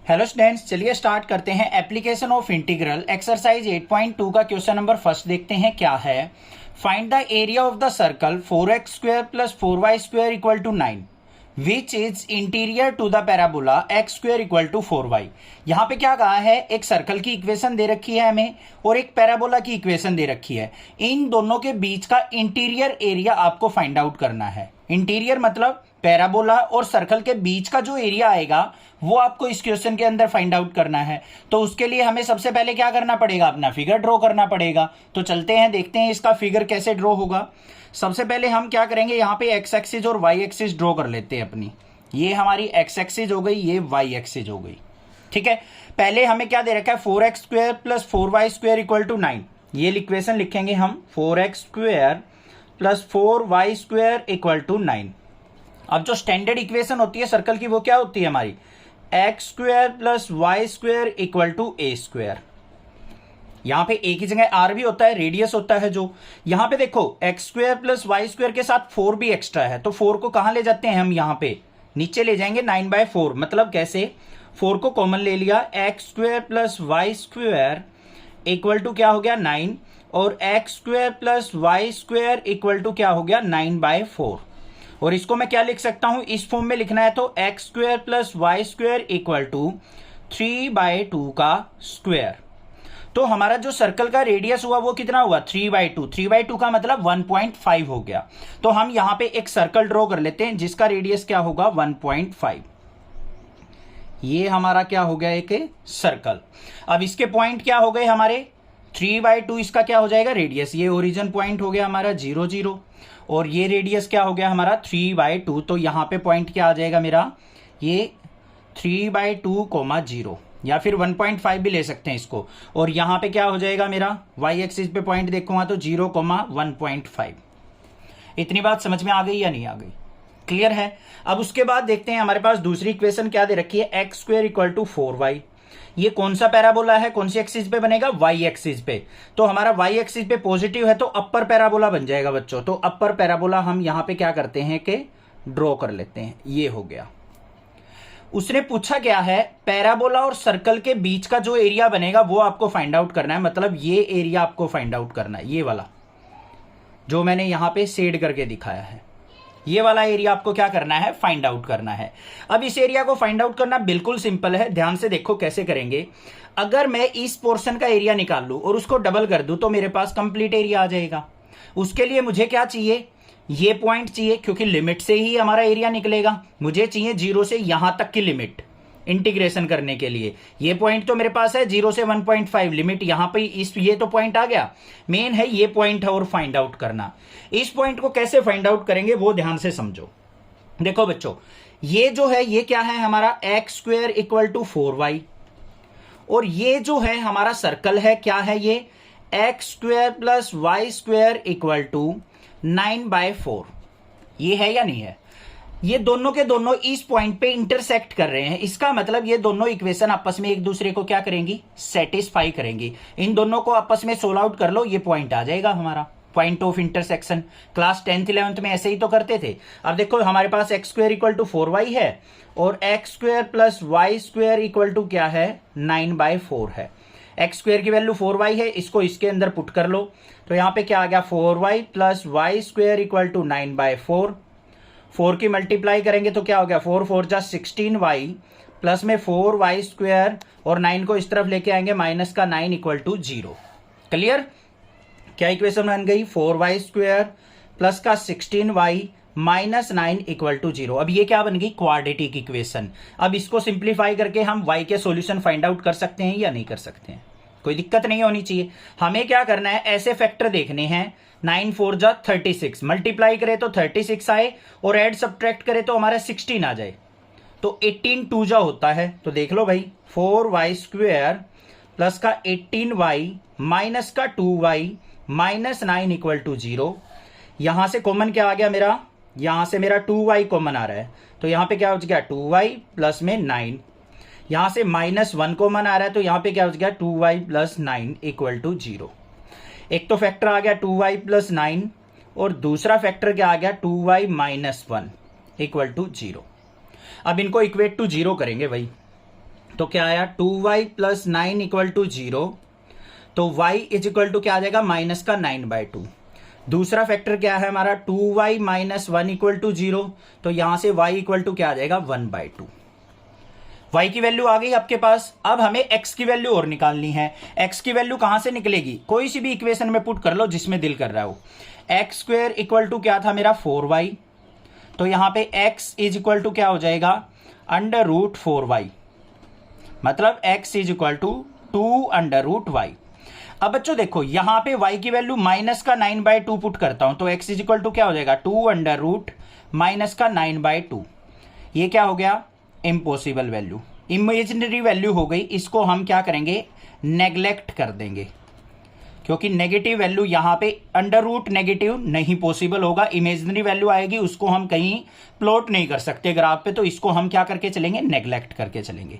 Hello students, चलिए start करते हैं। एप्लीकेशन ऑफ इंटीग्रल एक्सरसाइज 8.2 का क्वेश्चन नंबर फर्स्ट देखते हैं क्या है। Find the area of the circle 4x square plus 4y square equal to 9 which is interior to the parabola x square equal to 4y। यहाँ पे क्या कहा है, एक सर्कल की इक्वेशन दे रखी है हमें और एक पैराबोला की इक्वेशन दे रखी है। इन दोनों के बीच का इंटीरियर एरिया आपको फाइंड आउट करना है। इंटीरियर मतलब पैराबोला और सर्कल के बीच का जो एरिया आएगा वो आपको इस क्वेश्चन के अंदर फाइंड आउट करना है। तो उसके लिए हमें सबसे पहले क्या करना पड़ेगा, अपना फिगर ड्रॉ करना पड़ेगा। तो चलते हैं, देखते हैं इसका फिगर कैसे ड्रॉ होगा। सबसे पहले हम क्या करेंगे, यहाँ पे एक्स एक्सिस और वाई एक्सिस ड्रॉ कर लेते हैं अपनी। ये हमारी एक्स एक्सिस हो गई, ये वाई एक्सिस हो गई। ठीक है, पहले हमें क्या दे रखा है, 4x square plus 4y square equal to 9। ये इक्वेशन लिखेंगे हम, 4x square plus 4y square equal to 9। अब जो स्टैंडर्ड इक्वेशन होती है सर्कल की वो क्या होती है हमारी, x square plus y square equal to a square. यहां पे एक ही जगह आर भी होता है, रेडियस होता है जो। यहां पे देखो x square plus y square के साथ 4 भी एक्स्ट्रा है, तो 4 को कहां ले जाते हैं हम, यहां पे नीचे ले जाएंगे 9/4। मतलब कैसे, 4 को कॉमन ले लिया, x square plus y square equal to क्या हो गया 9, और x square plus y square equal to क्या हो गया 9/4। और इसको मैं क्या लिख सकता हूं, इस फॉर्म में लिखना है तो x square plus y square equal to 3/2 का स्क्वायर। तो हमारा जो सर्कल का रेडियस हुआ वो कितना हुआ, 3/2। 3/2 का मतलब 1.5 हो गया। तो हम यहां पे एक सर्कल ड्रॉ कर लेते हैं जिसका रेडियस क्या होगा 1.5। ये हमारा क्या हो गया, एक सर्कल। अब इसके पॉइंट क्या हो गए हमारे, 3/2 इसका क्या हो जाएगा रेडियस। ये ओरिजिन पॉइंट हो गया हमारा 0 0, और ये रेडियस क्या हो गया हमारा 3/2। तो यहां पे पॉइंट क्या आ जाएगा मेरा, ये 3/2, 0, या फिर 1.5 भी ले सकते हैं इसको। और यहां पे क्या हो जाएगा मेरा, वाई एक्सिस पे पॉइंट देखूंगा तो 0,1.5। इतनी बात समझ में आ गई या नहीं आ गई, क्लियर है। अब उसके बाद देखते हैं हमारे पास दूसरी इक्वेशन क्या दे रखी है, x square equal to 4y। ये कौन सा पैराबोला है, कौन सी एक्सिस पे बनेगा, वाई एक्सिस पे। तो हमारा वाई एक्सिस पे पॉजिटिव है तो अपर पैराबोला बन जाएगा बच्चों। तो अपर पैराबोला हम यहां पे क्या करते हैं कि ड्रॉ कर लेते हैं। ये हो गया। उसने पूछा क्या है, पैराबोला और सर्कल के बीच का जो एरिया बनेगा वो आपको फाइंड आउट करना है। मतलब ये एरिया आपको फाइंड आउट करना है, ये वाला जो मैंने यहां पे शेड करके दिखाया है, ये वाला एरिया आपको क्या करना है, फाइंड आउट करना है। अब इस एरिया को फाइंड आउट करना बिल्कुल सिंपल है, ध्यान से देखो कैसे करेंगे। अगर मैं इस पोर्शन का एरिया निकाल लूं और उसको डबल कर दूं तो मेरे पास कंप्लीट एरिया आ जाएगा। उसके लिए मुझे क्या चाहिए, ये पॉइंट चाहिए, क्योंकि लिमिट से ही हमारा एरिया निकलेगा। मुझे चाहिए 0 से यहां तक की लिमिट इंटीग्रेशन करने के लिए। ये पॉइंट तो मेरे पास है 0 से 1.5 लिमिट, यहां पे इस ये तो पॉइंट आ गया। मेन है ये पॉइंट है और फाइंड आउट करना। इस पॉइंट को कैसे फाइंड आउट करेंगे वो ध्यान से समझो। देखो बच्चों, ये जो है ये क्या है हमारा, x square equal to 4y, और ये जो है हमारा सर्कल है क्या है, ये x square plus y square equal to 9/4। ये है या नहीं है, ये दोनों के दोनों इस पॉइंट पे इंटरसेक्ट कर रहे हैं। इसका मतलब ये दोनों इक्वेशन आपस में एक दूसरे को क्या करेंगी, सेटिस्फाई करेंगी। इन दोनों को आपस में सोल्व आउट कर लो, ये पॉइंट आ जाएगा हमारा, point of intersection. Class 10th 11th में ऐसे ही तो करते थे। अब देखो हमारे पास x square equal to 4y है और x square plus y square equal to क्या है 9/4 है। एक्स स्क्वायर की वैल्यू 4y है, इसको इसके अंदर पुट कर लो तो यहां पे क्या आ गया 4y plus y square equal to 9/4। 4 की मल्टीप्लाई करेंगे तो क्या हो गया, 4 4 जा 16y प्लस में 4y स्क्वायर, और 9 को इस तरफ लेके आएंगे माइनस का 9 इक्वल टू 0। क्लियर, क्या इक्वेशन बन गई, 4y स्क्वायर प्लस का 16y माइनस 9 इक्वल टू 0। अब ये क्या बन गई, क्वाड्रेटिक इक्वेशन। अब इसको सिंप्लीफाई करके हम y के सॉल्यूशन फाइंड आउट कर सकते हैं या नहीं कर सकते हैं, कोई दिक्कत नहीं होनी चाहिए। हमें क्या करना है, ऐसे फैक्टर देखने हैं, 9 4 जा 36, मल्टीप्लाई करे तो 36 आए और ऐड सब्ट्रैक्ट करे तो हमारा 16 आ जाए। तो 18 2 जा होता है, तो देख लो भाई 4y स्क्वायर प्लस का 18y माइनस का 2y माइनस 9 इक्वल टू 0। यहां से कॉमन क्या आ गया मेरा, यहां से मेरा 2y कॉमन आ रहा है, तो यहां पे क्या हो गया 2y प्लस में 9। यहां से -1 कॉमन आ रहा है तो यहां पे क्या हो गया 2y प्लस 9 इक्वल टू 0। एक तो फैक्टर आ गया 2y प्लस 9 और दूसरा फैक्टर क्या आ गया 2y माइनस 1 इक्वल टू 0। अब इनको इक्वेट टू 0 करेंगे भाई। तो क्या आया 2y प्लस 9 इक्वल टू 0। तो y इज इक्वल टू क्या आ जाएगा माइनस का 9/2। दूसरा फैक्टर क्या है हमारा 2y माइनस 1 इक्वल टू 0। तो यहां से y इक्वल टू क्या आ जाएगा 1/2। y की वैल्यू आ गई आपके पास। अब हमें x की वैल्यू और निकालनी है। x की वैल्यू कहां से निकलेगी, कोई सी भी इक्वेशन में पुट कर लो जिसमें दिल कर रहा हो। एक्स स्क्वेयर इक्वल टू क्या था मेरा 4y। तो यहां पे x इज इक्वल टू क्या हो जाएगा √4y, मतलब x is equal to 2√y। अब बच्चों देखो यहां पे y की वैल्यू माइनस का 9/2 पुट करता हूं, तो x इज इक्वल टू क्या हो जाएगा 2 माइनस का 9/2। ये क्या हो गया इम्पॉसिबल वैल्यू, इमेजिनरी वैल्यू हो गई। इसको हम क्या करेंगे नेग्लेक्ट कर देंगे, क्योंकि नेगेटिव वैल्यू यहां पे अंडर रूट नेगेटिव नहीं पॉसिबल होगा। इमेजिनरी वैल्यू आएगी उसको हम कहीं प्लॉट नहीं कर सकते ग्राफ पे, तो इसको हम क्या करके चलेंगे नेग्लेक्ट करके चलेंगे।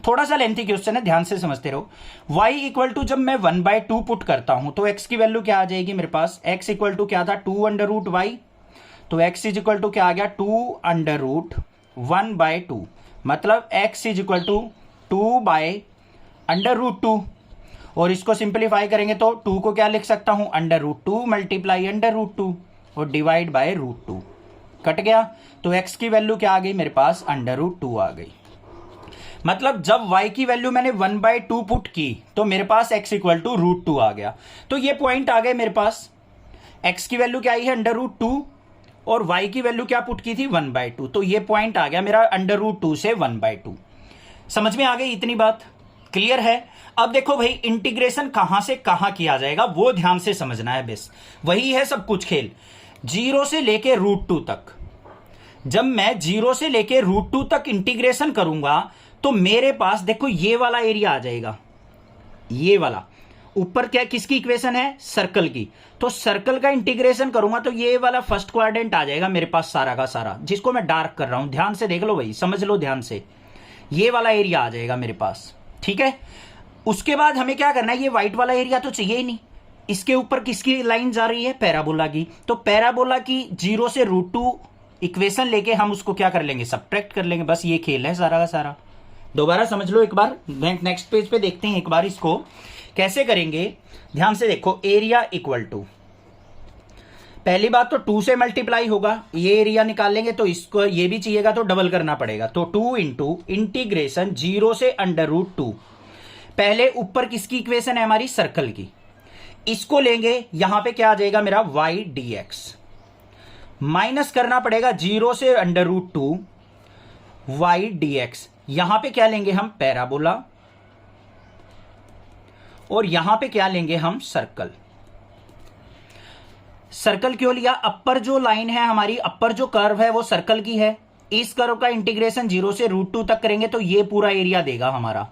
थोड़ा सा लेंथी क्वेश्चन है, ध्यान से समझते रहो। y इक्वल टू जब मैं 1/2 पुट करता हूं तो x की वैल्यू क्या आ जाएगी मेरे पास, x इक्वल टू क्या था 2√y। तो x इज इक्वल टू क्या आ गया 2√1/2, मतलब x इज इक्वल टू 2/√2। और इसको सिंप्लीफाई करेंगे तो 2 को क्या लिख सकता हूं √2 मल्टीप्लाई √2 और डिवाइड बाय √2। कट गया। तो x की वैल्यू क्या आ गई मेरे पास √2 आ गई। मतलब जब y की वैल्यू मैंने 1/2 पुट की तो मेरे पास x इक्वल टू √2 आ गया। तो ये पॉइंट आ गए मेरे पास। x की वैल्यू क्या आई है √2 और y की वैल्यू क्या पुट की थी 1/2। तो ये पॉइंट आ गया मेरा √2 से 1/2। समझ में आ गई इतनी बात, क्लियर है। अब देखो भाई इंटीग्रेशन कहां से कहां किया जाएगा वो ध्यान से समझना है, बस वही है सब कुछ खेल। 0 से लेके √2 तक, जब मैं 0 से लेके √2 तक इंटीग्रेशन करूंगा तो मेरे पास देखो ये वाला एरिया आ जाएगा। ये वाला ऊपर क्या किसकी इक्वेशन है सर्कल की, तो सर्कल का इंटीग्रेशन करूंगा तो ये वाला फर्स्ट क्वाड्रेंट आ जाएगा मेरे पास सारा का सारा, जिसको मैं डार्क कर रहा हूं। ध्यान से देख लो भाई, समझ लो ध्यान से, ये वाला एरिया आ जाएगा मेरे पास, ठीक है। उसके बाद हमें क्या करना है, ये व्हाइट वाला एरिया तो चाहिए ही नहीं। इसके ऊपर किसकी लाइन जा रही है पैराबोला की, तो पैराबोला की 0 से √2 इक्वेशन लेके हम उसको क्या कर लेंगे सब्ट्रैक्ट कर लेंगे। बस ये खेल है सारा का सारा। दोबारा समझ लो एक बार, नेक्स्ट पेज पे देखते हैं एक बार इसको कैसे करेंगे। ध्यान से देखो, एरिया इक्वल टू, पहली बात तो 2 से मल्टीप्लाई होगा, ये एरिया निकाल लेंगे तो इसको ये भी चाहिएगा तो डबल करना पड़ेगा। तो 2 इंटू इंटीग्रेशन 0 से √2, पहले ऊपर किसकी इक्वेशन है हमारी सर्कल की, इसको लेंगे यहां पे क्या आ जाएगा मेरा y dx, माइनस करना पड़ेगा 0 से √2 y dx। यहां पे क्या लेंगे हम पैराबोला और यहां पे क्या लेंगे हम सर्कल। सर्कल क्यों लिया, अपर जो लाइन है हमारी, अपर जो कर्व है वो सर्कल की है। इस कर्व का इंटीग्रेशन 0 से √2 तक करेंगे तो ये पूरा एरिया देगा हमारा।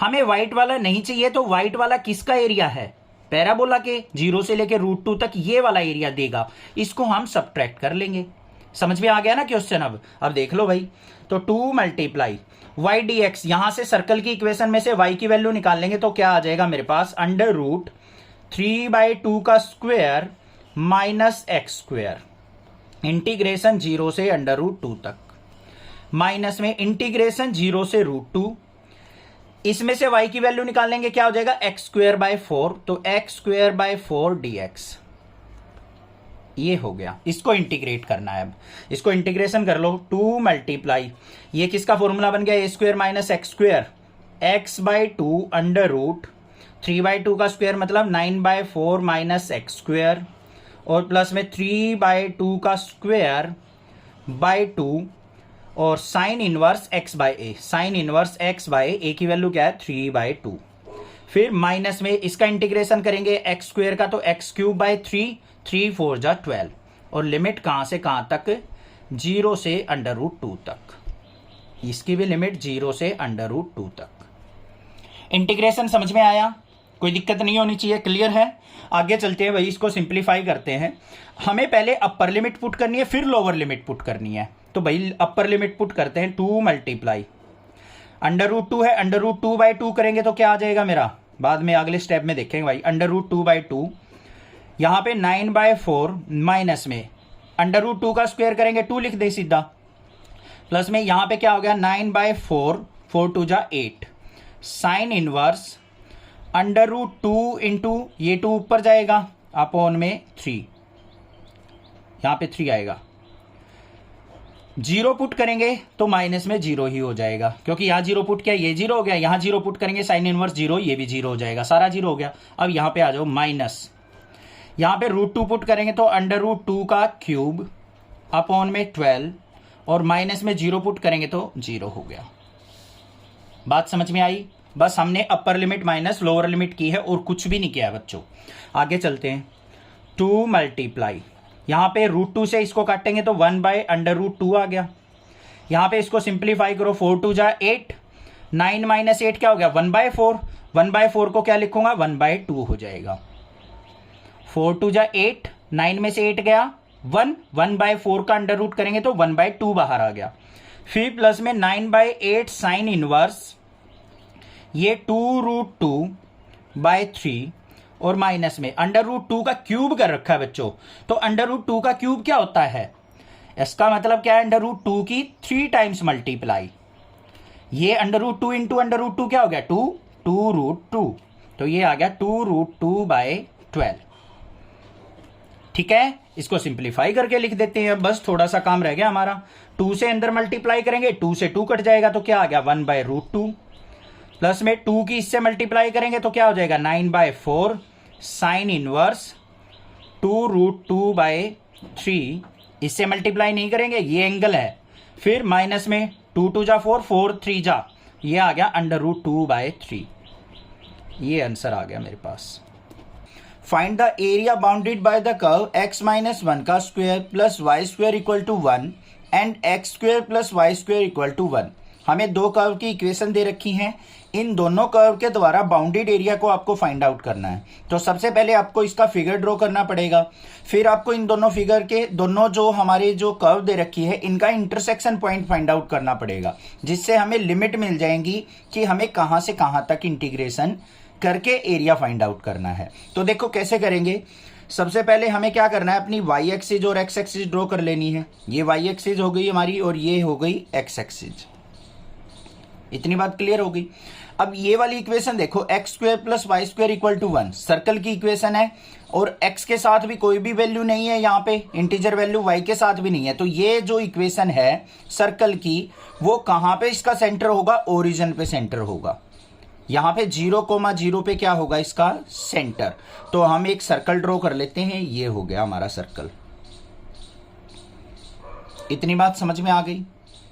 हमें व्हाइट वाला नहीं चाहिए, तो व्हाइट वाला किसका एरिया है पैराबोला के, 0 से लेकर √2 तक ये वाला एरिया देगा। इसको हम सब्ट्रैक्ट कर लेंगे। समझ में आ गया ना क्वेश्चन। अब देख लो भाई, तो 2 मल्टीप्लाई y dx, यहां से सर्कल की इक्वेशन में से y की वैल्यू निकाल लेंगे तो क्या आ जाएगा मेरे पास √3/2 का square minus x square, integration 0 से √2 तक, माइनस में इंटीग्रेशन 0 से √2, इसमें से y की वैल्यू निकाल लेंगे क्या हो जाएगा x²/4, तो x²/4 dx। ये हो गया, इसको इंटीग्रेट करना है। अब इसको इंटीग्रेशन कर लो, 2 मल्टीप्लाई, ये किसका फॉर्मूला बन गया a² minus x square, x/2 √3/2 का स्क्वायर मतलब 9/4 माइनस एक्स स्क्वायर, और प्लस में 3/2 का स्क्वायर बाय 2, और sign inverse x/a, sign inverse x/a की वैल्यू क्या है 3/2। फिर माइनस में इसका इंटीग्रेशन करेंगे x² का, तो x³ 3 4 जा 12, और लिमिट कहां से कहां तक 0 से √2 तक, इसकी भी लिमिट 0 से √2 तक। इंटीग्रेशन समझ में आया, कोई दिक्कत नहीं होनी चाहिए, क्लियर है। आगे चलते हैं भाई, इसको सिंप्लीफाई करते हैं। हमें पहले अपर लिमिट पुट करनी है फिर लोअर लिमिट पुट करनी है। तो भाई अपर लिमिट पुट करते हैं, 2 मल्टीप्लाई √2 है, √2/2 करेंगे तो क्या आ जाएगा मेरा, बाद में अगले स्टेप में देखेंगे भाई। √2/2 यहां पे 9/4 माइनस में √2 का स्क्वायर करेंगे 2 लिख दे सीधा, प्लस में यहां पे क्या हो गया 9/4 4 2 जा 8 sine inverse under root 2 into ये 2 ऊपर जाएगा अपॉन में 3, यहां पे 3 आएगा। 0 पुट करेंगे तो माइनस में 0 ही हो जाएगा, क्योंकि यहां 0 पुट किया, ये 0 हो गया, यहां 0 पुट करेंगे साइन इनवर्स 0, ये भी 0 हो जाएगा, सारा 0 हो गया। अब यहां पे आ जाओ माइनस, यहां पे रूट 2 पुट करेंगे तो अंडर रूट 2 का क्यूब अपॉन में 12 और माइनस में 0 पुट करेंगे तो 0 हो गया। बात समझ में आई? बस हमने upper limit minus lower limit की है और कुछ भी नहीं किया है बच्चों। आगे चलते हैं। 2 मल्टीप्लाई, यहां पे रूट 2 से इसको काटेंगे तो 1 बाय अंडर रूट 2 आ गया। यहां पे इसको सिंप्लीफाई करो, 4 2 जा 8, 9 माइनस 8 क्या हो गया 1 बाय 4, 1 बाय 4 को क्या लिखूंगा 1 बाय 2 हो जाएगा। 4 2 जा 8, 9 में से 8 गया 1, 1 बाय 4 का अंडर रूट करेंगे तो 1 बाय 2 बाहर आ गया। फिर प्लस में 9 बाय 8 साइन इनवर्स ये 2 रूट 2 बाय 3 और माइनस में अंडर रूट 2 का क्यूब कर रखा है बच्चों। तो अंडर रूट 2 का क्यूब क्या होता है, इसका मतलब क्या है अंडर रूट 2 की 3 टाइम्स मल्टीप्लाई। ये under root 2 into under root 2 क्या हो गया 2 रूट 2, तो ये आ गया 2 रूट 2 बाय 12। ठीक है, इसको सिंप्लीफाई करके लिख देते हैं। बस थोड़ा सा काम रह गया हमारा। 2 से अंदर मल्टीप्लाई करेंगे, 2 से 2 कट जाएगा तो क्या आ गया 1 बाय रूट 2, प्लस में 2 की इससे मल्टीप्लाई करेंगे तो क्या हो जाएगा 9 by 4 sine inverse 2 root 2 by 3, इससे मल्टीप्लाई नहीं करेंगे, ये एंगल है। फिर माइनस में 2 2 जा 4, 4 3 जा, ये आ गया अंडर रूट 2 बाय 3। ये आंसर आ गया मेरे पास। Find the area bounded by the curve x minus 1 का square plus y square equal to 1 and x square plus y square equal to 1। हमें दो कर्व की इक्वेशन दे रखी हैं, इन दोनों कर्व के द्वारा बाउंडेड एरिया को आपको फाइंड आउट करना है। तो सबसे पहले आपको इसका फिगर ड्रॉ करना पड़ेगा, फिर आपको इन दोनों फिगर के दोनों जो हमारे जो कर्व दे रखी है इनका इंटरसेक्शन पॉइंट फाइंड आउट करना पड़ेगा, जिससे हमें लिमिट मिल जाएंगी कि हमें कहां से कहां तक इंटीग्रेशन करके एरिया फाइंड आउट करना है। तो देखो कैसे करेंगे। सबसे पहले हमें क्या करना है, अपनी वाई एक्सिस और एक्स एक्सिस ड्रॉ कर लेनी है। ये वाई एक्सिस हो गई हमारी और ये हो गई एक्स एक्सिस। इतनी बात क्लियर हो गई। अब ये वाली इक्वेशन देखो, x square plus y square equal to 1 circle की इक्वेशन है और एक्स के साथ भी कोई भी वैल्यू नहीं है, यहाँ पे इंटीजर वैल्यू वाई के साथ भी नहीं है। तो ये जो इक्वेशन है सर्कल की वो कहां पे इसका सेंटर होगा, ओरिजिन पे सेंटर होगा। यहां पे 0,0 पे क्या होगा इसका सेंटर। तो हम एक सर्कल ड्रॉ कर लेते हैं, ये हो गया हमारा सर्कल। इतनी बात समझ में आ गई,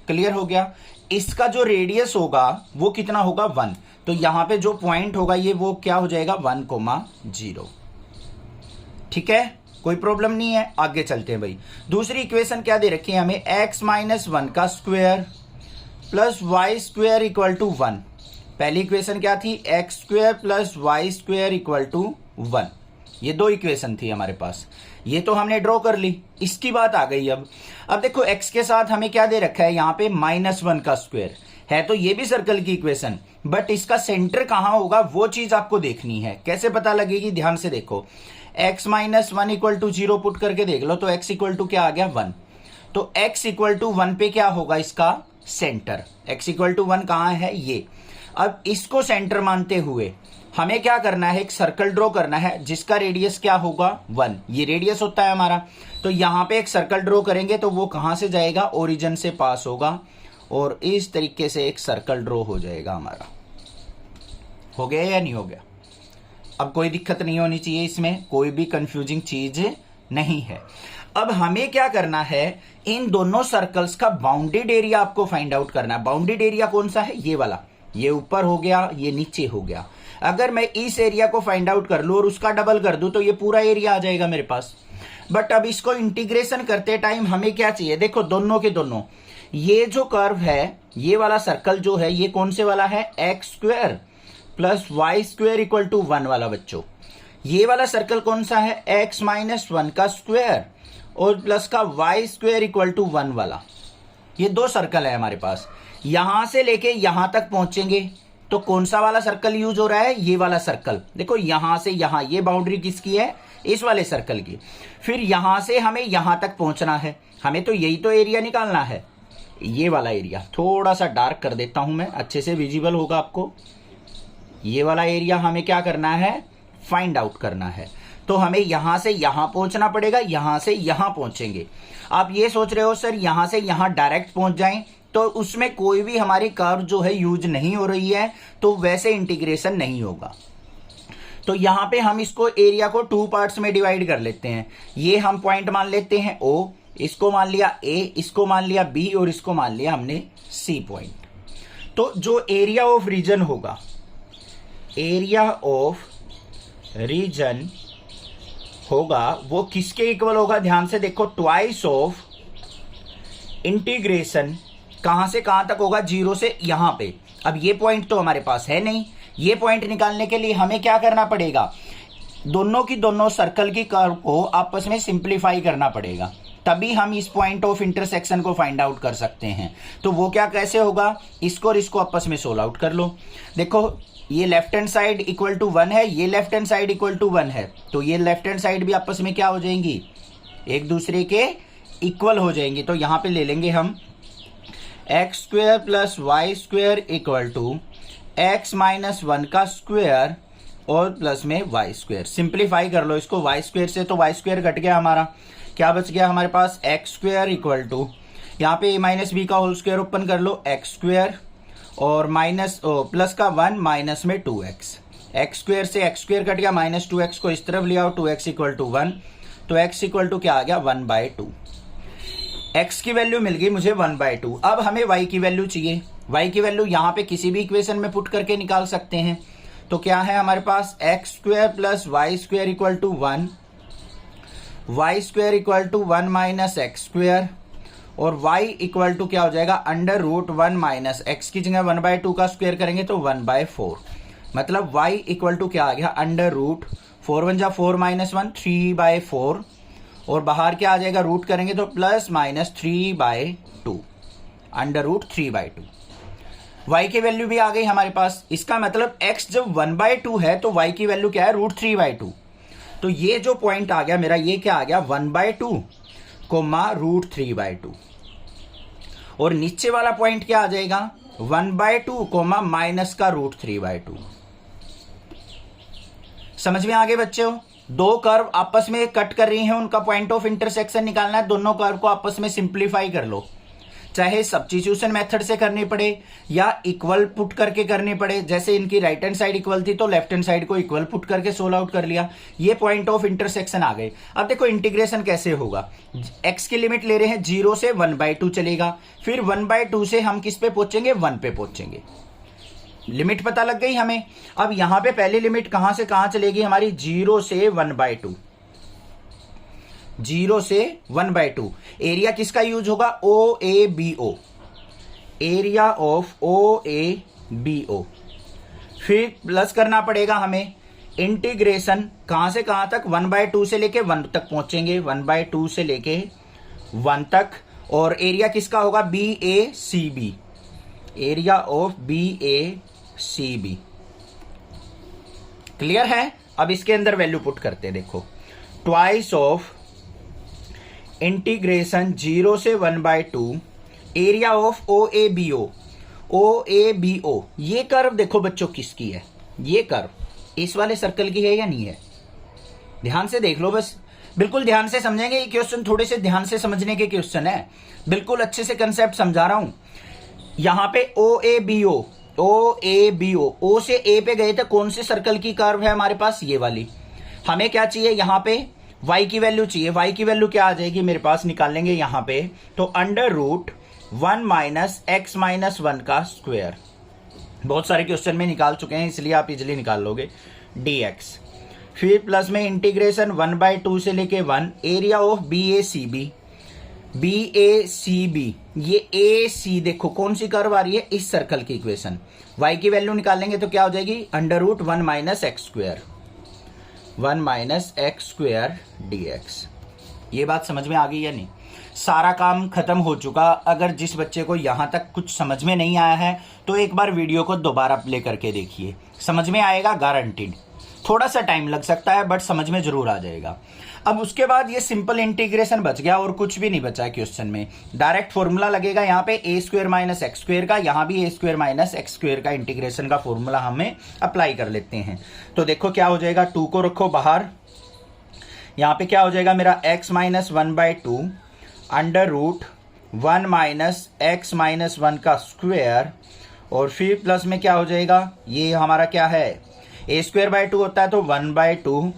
क्लियर हो गया। इसका जो रेडियस होगा वो कितना होगा 1, तो यहां पे जो पॉइंट होगा ये वो क्या हो जाएगा 1,0। ठीक है, कोई प्रॉब्लम नहीं है। आगे चलते हैं भाई। दूसरी इक्वेशन क्या दे रखी है हमें, x माइनस 1 का square plus y square equal to 1। पहली इक्वेशन क्या थी, x square plus y square equal to 1। ये दो इक्वेशन थी हमारे पास, ये तो हमने ड्रॉ कर ली। इसकी बात आ गई। अब देखो x के साथ हमें क्या दे रखा है यहाँ पे -1 का स्क्वायर है, तो ये भी सर्कल की इक्वेशन, बट इसका सेंटर कहां होगा वो चीज आपको देखनी है। कैसे पता लगेगी, ध्यान से देखो। x minus 1 equal to 0 put करके देख लो, तो x इक्वल टू क्या आ गया 1। तो x इक्वल टू 1 पे क्या होगा इसका सेंटर, x इक्वल टू 1 कहां है ये। अब इसको सेंटर मानते हुए हमें क्या करना है, एक सर्कल ड्रॉ करना है जिसका रेडियस क्या होगा 1। ये रेडियस होता है हमारा। तो यहां पे एक सर्कल ड्रॉ करेंगे तो वो कहां से जाएगा, ओरिजिन से पास होगा और इस तरीके से एक सर्कल ड्रॉ हो जाएगा हमारा। हो गया या नहीं हो गया। अब कोई दिक्कत नहीं होनी चाहिए, इसमें कोई भी कंफ्यूजिंग चीज नहीं है। अब हमें क्या करना है, इन दोनों सर्कल्स का बाउंडेड एरिया आपको फाइंड आउट करना है। बाउंडेड एरिया कौन सा है, ये वाला, ये ऊपर हो गया, ये नीचे हो गया। अगर मैं इस एरिया को फाइंड आउट कर लूं और उसका डबल कर दूं तो ये पूरा एरिया आ जाएगा मेरे पास। बट अब इसको इंटीग्रेशन करते टाइम हमें क्या चाहिए, देखो दोनों के दोनों, ये जो कर्व है, ये वाला सर्कल जो है ये कौन से वाला है, x square plus y square equal to 1 वाला बच्चों। ये वाला सर्कल कौन सा है, एक्स माइनस 1 का स्क्वायर और प्लस का वाई स्क्वायर इक्वल टू 1 वाला। ये दो सर्कल है हमारे पास। यहां से लेके यहां तक पहुंचेंगे तो कौन सा वाला सर्कल यूज हो रहा है, ये वाला सर्कल। देखो यहां से यहां, ये बाउंड्री किसकी है, इस वाले सर्कल की। फिर यहां से हमें यहां तक पहुंचना है, हमें तो यही तो एरिया निकालना है। ये वाला एरिया थोड़ा सा डार्क कर देता हूं मैं, अच्छे से विजिबल होगा आपको। ये वाला एरिया हमें क्या करना है, फाइंड आउट करना है। तो हमें यहां से यहां पहुंचना पड़ेगा, यहां से यहां पहुंचेंगे। आप ये सोच रहे हो सर यहां से यहां डायरेक्ट पहुंच जाएं, तो उसमें कोई भी हमारी कर्व जो है यूज नहीं हो रही है, तो वैसे इंटीग्रेशन नहीं होगा। तो यहां पे हम इसको एरिया को 2 पार्ट्स में डिवाइड कर लेते हैं। ये हम पॉइंट मान लेते हैं O, इसको मान लिया A, इसको मान लिया B और इसको मान लिया हमने C पॉइंट। तो जो एरिया ऑफ रीजन होगा, एरिया ऑफ रीजन होगा वो किसके इक्वल होगा, ध्यान से देखो, ट्वाइस ऑफ इंटीग्रेशन कहां से कहां तक होगा, 0 से यहां पे। अब ये पॉइंट तो हमारे पास है नहीं, ये पॉइंट निकालने के लिए हमें क्या करना पड़ेगा, दोनों की दोनों सर्कल की कर्व को आपस में सिंप्लीफाई करना पड़ेगा, तभी हम इस पॉइंट ऑफ इंटरसेक्शन को फाइंड आउट कर सकते हैं। तो वो क्या कैसे होगा, इसको और इसको आपस में सोल्व आउट कर लो। देखो ये left hand side equal to 1 है, ये left hand side equal to 1 है, तो ये लेफ्ट हैंड साइड भी आपस में क्या हो जाएंगी, एक दूसरे के इक्वल हो जाएंगी। तो यहां पे ले लेंगे हम x square plus y square equal to x minus 1 का स्क्वेयर और प्लस में वाई स्क्वेयर। सिंप्लीफाई कर लो इसको, वाई स्क्वेयर से तो वाई स्क्वेयर घट गया हमारा, क्या बच गया हमारे पास, एक्स स्क्वेयर इक्वल टू, यहाँ पे a माइनस बी का होल स्क्वेयर ओपन कर लो, एक्स स्क्वेयर और माइनस प्लस का 1 माइनस में 2x, एक्स स्क्वेयर से एक्स स्क्वेयर कट गया, माइनस 2x को इस तरफ लिया, 2x इक्वल टू 1, तो x इक्वल टू क्या आ गया, 1/2। x की वैल्यू मिल गई मुझे 1/2। अब हमें y की वैल्यू चाहिए, y की वैल्यू यहाँ पे किसी भी इक्वेशन में पुट करके निकाल सकते हैं। तो क्या है हमारे पास, x square plus y square equal to 1, y square equal to 1 minus x square और y इक्वल टू क्या हो जाएगा, अंडर रूट 1 माइनस एक्स की जगह 1/2 का स्क्वायर करेंगे तो 1/4, मतलब y इक्वल टू क्या आ गया, अंडर रूट 4 1 जा 4 माइनस 1 3/4 और बाहर क्या आ जाएगा, रूट करेंगे तो plus minus 3/2, under root 3/2। y की वैल्यू भी आ गई हमारे पास। इसका मतलब x जब 1/2 है तो y की वैल्यू क्या है, रूट 3/2। तो ये जो पॉइंट आ गया मेरा, ये क्या आ गया, 1/2 कोमा रूट 3/2 और नीचे वाला पॉइंट क्या आ जाएगा, 1/2 कोमा माइनस का रूट 3/2। समझ में आ गए बच्चों, दो कर्व आपस में कट कर रही हैं, उनका पॉइंट ऑफ इंटरसेक्शन निकालना है, दोनों कर्व को आपस में सिंप्लीफाई कर लो, चाहे सब्स्टिट्यूशन मेथड से करनी पड़े या इक्वल पुट करके करनी पड़े। जैसे इनकी राइट हैंड साइड इक्वल थी तो लेफ्ट हैंड साइड को इक्वल पुट करके सोल्व आउट कर लिया, ये पॉइंट ऑफ इंटरसेक्शन आ गए। अब देखो इंटीग्रेशन कैसे होगा, x की लिमिट ले रहे हैं 0 से 1/2 चलेगा, फिर 1/2 से हम किस पे पहुंचेंगे, 1 पे पहुंचेंगे। लिमिट पता लग गई हमें। अब यहां पे पहली लिमिट कहां से कहां चलेगी हमारी, 0 से 1/2, 0 से 1/2। एरिया किसका यूज होगा, OABO, एरिया ऑफ OABO। फिर प्लस करना पड़ेगा हमें, इंटीग्रेशन कहां से कहां तक, 1/2 से लेके 1 तक पहुंचेंगे, 1/2 से लेके 1 तक। और एरिया किसका होगा, BACB, area of BACB। Clear है। अब इसके अंदर वैल्यू पुट करते हैं, देखो ट्वाइस ऑफ इंटीग्रेशन 0 से 1/2 एरिया ऑफ OABO, OABO। ये कर्व देखो बच्चों किसकी है, ये कर्व इस वाले सर्कल की है या नहीं है, ध्यान से देख लो बस, बिल्कुल ध्यान से समझेंगे। ये क्वेश्चन थोड़े से ध्यान से समझने के क्वेश्चन है, बिल्कुल अच्छे से कंसेप्ट समझा रहा हूं। यहां पे OABO, OABO, O से A पे गए थे, कौन से सर्कल की कर्व है हमारे पास, ये वाली। हमें क्या चाहिए, यहां पे y की वैल्यू चाहिए। y की वैल्यू क्या आ जाएगी मेरे पास, निकालेंगे यहां पे तो under root 1 minus x minus 1 का स्क्वायर। बहुत सारे क्वेश्चन में निकाल चुके हैं इसलिए आप इजिली निकाल लोगे, dx। फिर प्लस में इंटीग्रेशन 1/2 से लेके 1 एरिया ऑफ BACB, BACB। ये AC देखो कौन सी कर्व आ रही है, इस सर्कल की इक्वेशन। y की वैल्यू निकालेंगे तो क्या हो जाएगी, under root 1 minus x square, 1 minus x square dx। ये बात समझ में आ गई या नहीं, सारा काम खत्म हो चुका। अगर जिस बच्चे को यहां तक कुछ समझ में नहीं आया है तो एक बार वीडियो को दोबारा प्ले करके देखिए, समझ में आएगा गारंटीड। थोड़ा सा टाइम लग सकता है बट समझ में जरूर आ जाएगा। अब उसके बाद ये सिंपल इंटीग्रेशन बच गया और कुछ भी नहीं बचा है क्वेश्चन में। डायरेक्ट फॉर्मूला लगेगा यहाँ पे ए स्क्वायर माइनस एक्स स्क्वायर का, यहाँ भी ए स्क्वायर माइनस एक्स स्क्वायर का इंटीग्रेशन का फॉर्मूला हमें अप्लाई कर लेते हैं। तो देखो क्या हो जाएगा, 2 को रखो बाहर, यहाँ पे क्या हो जाएगा मेरा x minus 1/2 under root 1 minus x minus 1 का स्क्वायर, और फिर प्लस में क्या हो जाएगा, ये हमारा क्या है a स्क्वायर बाय 2 होता है तो 1/2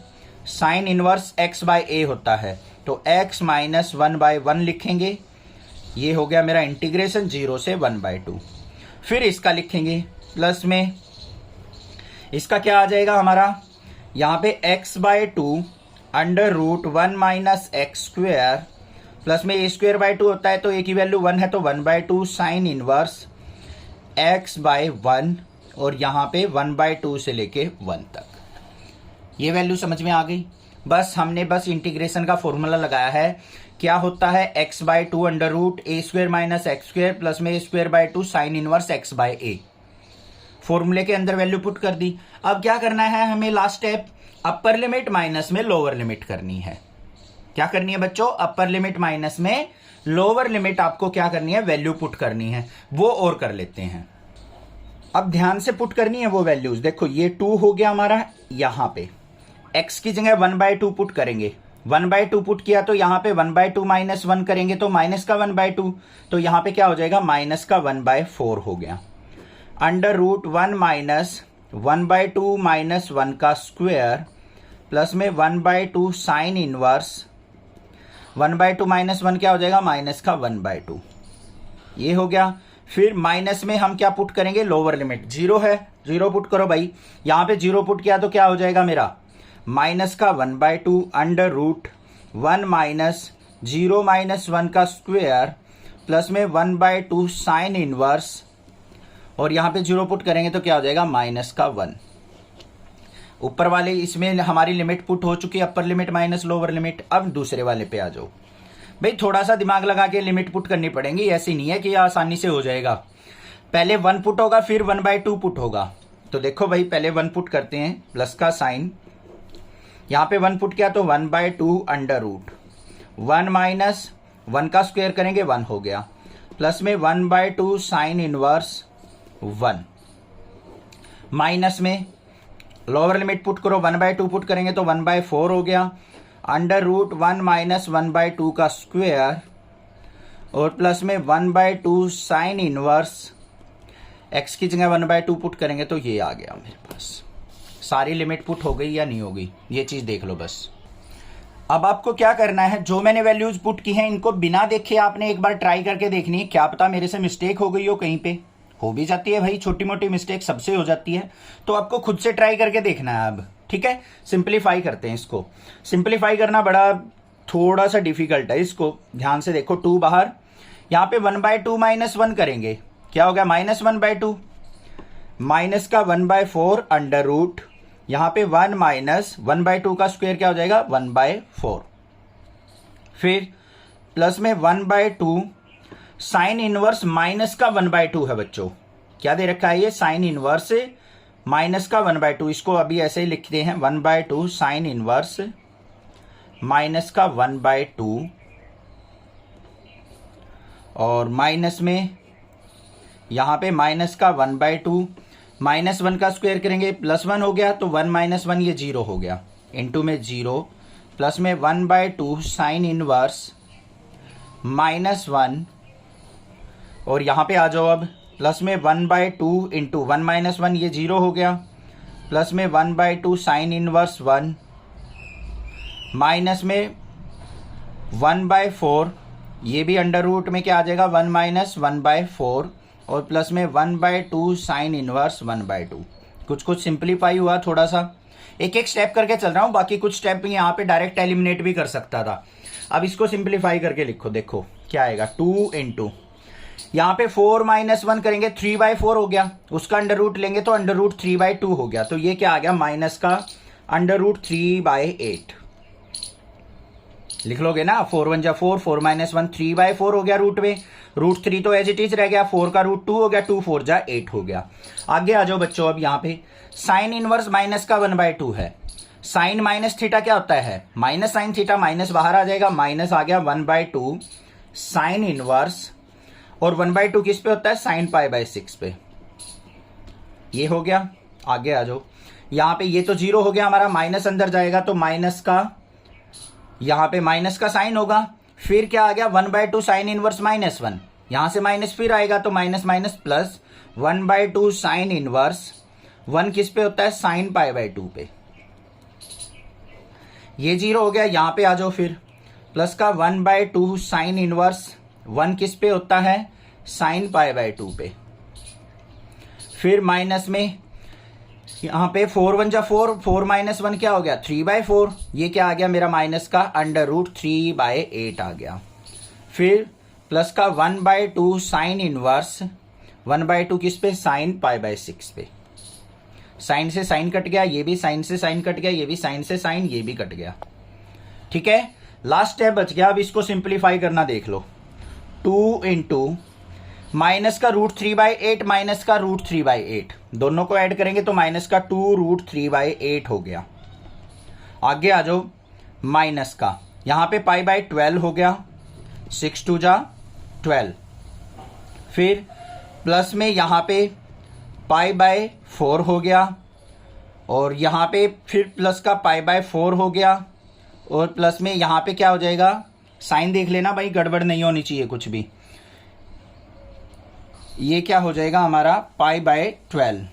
sine inverse x by a होता है, तो x माइनस 1/1 लिखेंगे। ये हो गया मेरा इंटीग्रेशन 0 से 1/2। फिर इसका लिखेंगे प्लस में, इसका क्या आ जाएगा हमारा, यहाँ पे x/2 under root 1 minus x square, plus में a स्क्वायर बाय 2 होता है तो a की वैल्यू 1 है तो 1/2 साइन इनवर्स x/1, और यहाँ पे 1/2 से लेके 1 तक। ये वैल्यू समझ में आ गई। बस हमने इंटीग्रेशन का फॉर्मूला लगाया है, क्या होता है x/2 under root a square minus x square plus में a square by 2 sine inverse x/a। फॉर्मूले के अंदर वैल्यू पुट कर दी। अब क्या करना है हमें, last step upper limit minus में लोअर लिमिट करनी है। क्या करनी है बच्चों, अपर लिमिट माइनस में लोअर लिमिट आपको क्या करनी है, वैल्यू पुट करनी है। वो और कर लेते हैं। अब ध्यान से पुट करनी है वो वैल्यूज। देखो ये 2 हो गया हमारा, यहाँ पे x की जगह 1/2 पुट करेंगे, 1/2 पुट किया तो यहाँ पे 1/2 माइनस 1 करेंगे तो माइनस का 1/2, तो यहाँ पे क्या हो जाएगा, माइनस का 1/4 हो गया। अंडर रूट 1 माइनस 1/2 माइनस 1 का स्क्वायर प्लस में 1/2 साइन इनवर्स 1/2 माइनस 1 क्या हो जाएगा, माइनस का 1/2। ये हो गया। फिर माइनस में हम क्या पुट करेंगे, लोअर लिमिट 0 है, 0 पुट करो भाई। यहाँ पे 0 पुट किया तो क्या हो जाएगा मेरा, माइनस का 1/2 अंडर रूट 1 माइनस 0 माइनस 1 का स्क्वायर प्लस में 1/2 साइन इनवर्स, और यहाँ पे 0 पुट करेंगे तो क्या हो जाएगा, माइनस का 1। ऊपर वाले इसमें हमारी लिमिट पुट हो चुकी है, upper limit minus lower limit. अब दूसरे वाले पे आ जाओ भाई, थोड़ा सा दिमाग लगा के लिमिट पुट करनी पड़ेगी, ऐसी नहीं है कि आसानी से हो जाएगा। पहले 1 पुट होगा फिर 1/2 पुट होगा। तो देखो भाई पहले 1 पुट करते हैं, प्लस का साइन, यहाँ पे 1 पुट किया तो 1/2 अंडर रूट 1 माइनस 1 का स्क्वायर करेंगे 1 हो गया, प्लस में 1/2 साइन इनवर्स 1, माइनस में लोअर लिमिट पुट करो, 1/2 पुट करेंगे तो 1/4 हो गया, अंडर रूट 1 माइनस 1/2 का स्क्वायर, और प्लस में 1/2 साइन इनवर्स x की जगह 1/2 पुट करेंगे तो ये आ गया मेरे पास। सारी लिमिट पुट हो गई या नहीं हो गई, ये चीज देख लो बस। अब आपको क्या करना है, जो मैंने वैल्यूज पुट की हैं इनको बिना देखे आपने एक बार ट्राई करके देखनी है। क्या पता मेरे से मिस्टेक हो गई हो, कहीं पे हो भी जाती है भाई, छोटी मोटी मिस्टेक सबसे हो जाती है, तो आपको खुद से ट्राई करके देखना है। अब ठीक है, सिंप्लीफाई करते हैं इसको। सिंप्लीफाई करना बड़ा थोड़ा सा डिफिकल्ट है, इसको ध्यान से देखो। 2 बाहर, यहाँ पे 1/2 माइनस 1 करेंगे, क्या हो गया, माइनस 1/2, माइनस का 1/4 अंडर रूट, यहाँ पे 1 माइनस 1/2 का स्क्वायर क्या हो जाएगा, 1/4। फिर प्लस में 1/2 साइन इनवर्स माइनस का 1/2 है बच्चों। क्या दे रखा है ये, साइन इनवर्स माइनस का 1/2। इसको अभी ऐसे ही लिखते हैं, 1/2 साइन इनवर्स माइनस का 1/2, और माइनस में यहाँ पे माइनस का 1/2, माइनस 1 का स्क्वायर करेंगे प्लस 1 हो गया, तो 1 माइनस 1 ये 0 हो गया, इनटू में 0, प्लस में 1/2 साइन इनवर्स माइनस 1, और यहाँ पे आ जाओ अब, प्लस में 1/2 इंटू 1 माइनस 1 ये 0 हो गया, प्लस में 1/2 साइन इनवर्स 1, माइनस में 1/4, ये भी अंडर रूट में क्या आ जाएगा, 1 माइनस 1/4, और प्लस में 1/2 साइन इनवर्स 1/2। कुछ कुछ सिंप्लीफाई हुआ थोड़ा सा, एक एक स्टेप करके चल रहा हूँ, बाकी कुछ स्टेप यहाँ पे डायरेक्ट एलिमिनेट भी कर सकता था। अब इसको सिंप्लीफाई करके लिखो, देखो क्या आएगा, 2 इंटू यहाँ पे 4 माइनस 1 करेंगे 3/4 हो गया, उसका अंडर रूट लेंगे तो अंडर रूट 3/2 हो गया, तो ये क्या आ गया, माइनस का अंडर रूट 3/8 लिख लोगे ना। 4 1 जा 4, 4 माइनस 1 3/4 हो गया रूट में, रूट 3 तो एज इट इज रह गया, 4 का रूट 2 हो गया, 2 4 जा 8 हो गया। आगे आ जाओ बच्चों, अब यहाँ पे साइन इनवर्स माइनस का 1/2 है। साइन माइनस थीटा क्या होता है, माइनस साइन थीटा, माइनस बाहर आ जाएगा, माइनस आ गया 1/2 साइन इनवर्स, और 1/2 किस पे होता है, साइन π/6 पे। ये हो गया, आगे आ जाओ। यहां पे ये तो 0 हो गया हमारा, माइनस अंदर जाएगा तो माइनस का, यहां पे माइनस का साइन होगा, फिर क्या आ गया 1/2 साइन इनवर्स -1, यहां से माइनस फिर आएगा तो minus minus plus 1/2 sine inverse, 1 किस पे होता है, साइन π/2 पे। ये 0 हो गया, यहां पे आ जाओ फिर, प्लस का 1/2 साइन इनवर्स, 1 किस पे होता है, साइन π/2 पे। फिर माइनस में यहां पे 4 1 जा 4, 4 - 1 क्या हो गया, 3/4, ये क्या आ गया मेरा माइनस का √3/8 आ गया। फिर प्लस का 1/2 साइन इनवर्स, 1/2 किस पे, साइन π/6 पे। साइन से साइन कट गया, ये भी साइन से साइन कट गया, ये भी साइन से साइन, ये भी कट गया। ठीक है, लास्ट स्टेप बच गया। अब इसको सिंप्लीफाई करना देख लो, 2 इंटू माइनस का √3/8 माइनस का √3/8, दोनों को ऐड करेंगे तो माइनस का 2√3/8 हो गया। आगे आ जाओ, माइनस का यहां पे π/12 हो गया, 6 2 जा 12। फिर प्लस में यहां पे π/4 हो गया, और यहां पे फिर प्लस का π/4 हो गया, और प्लस में यहां पे क्या हो जाएगा, साइन देख लेना भाई, गड़बड़ नहीं होनी चाहिए कुछ भी। ये क्या हो जाएगा हमारा π/12,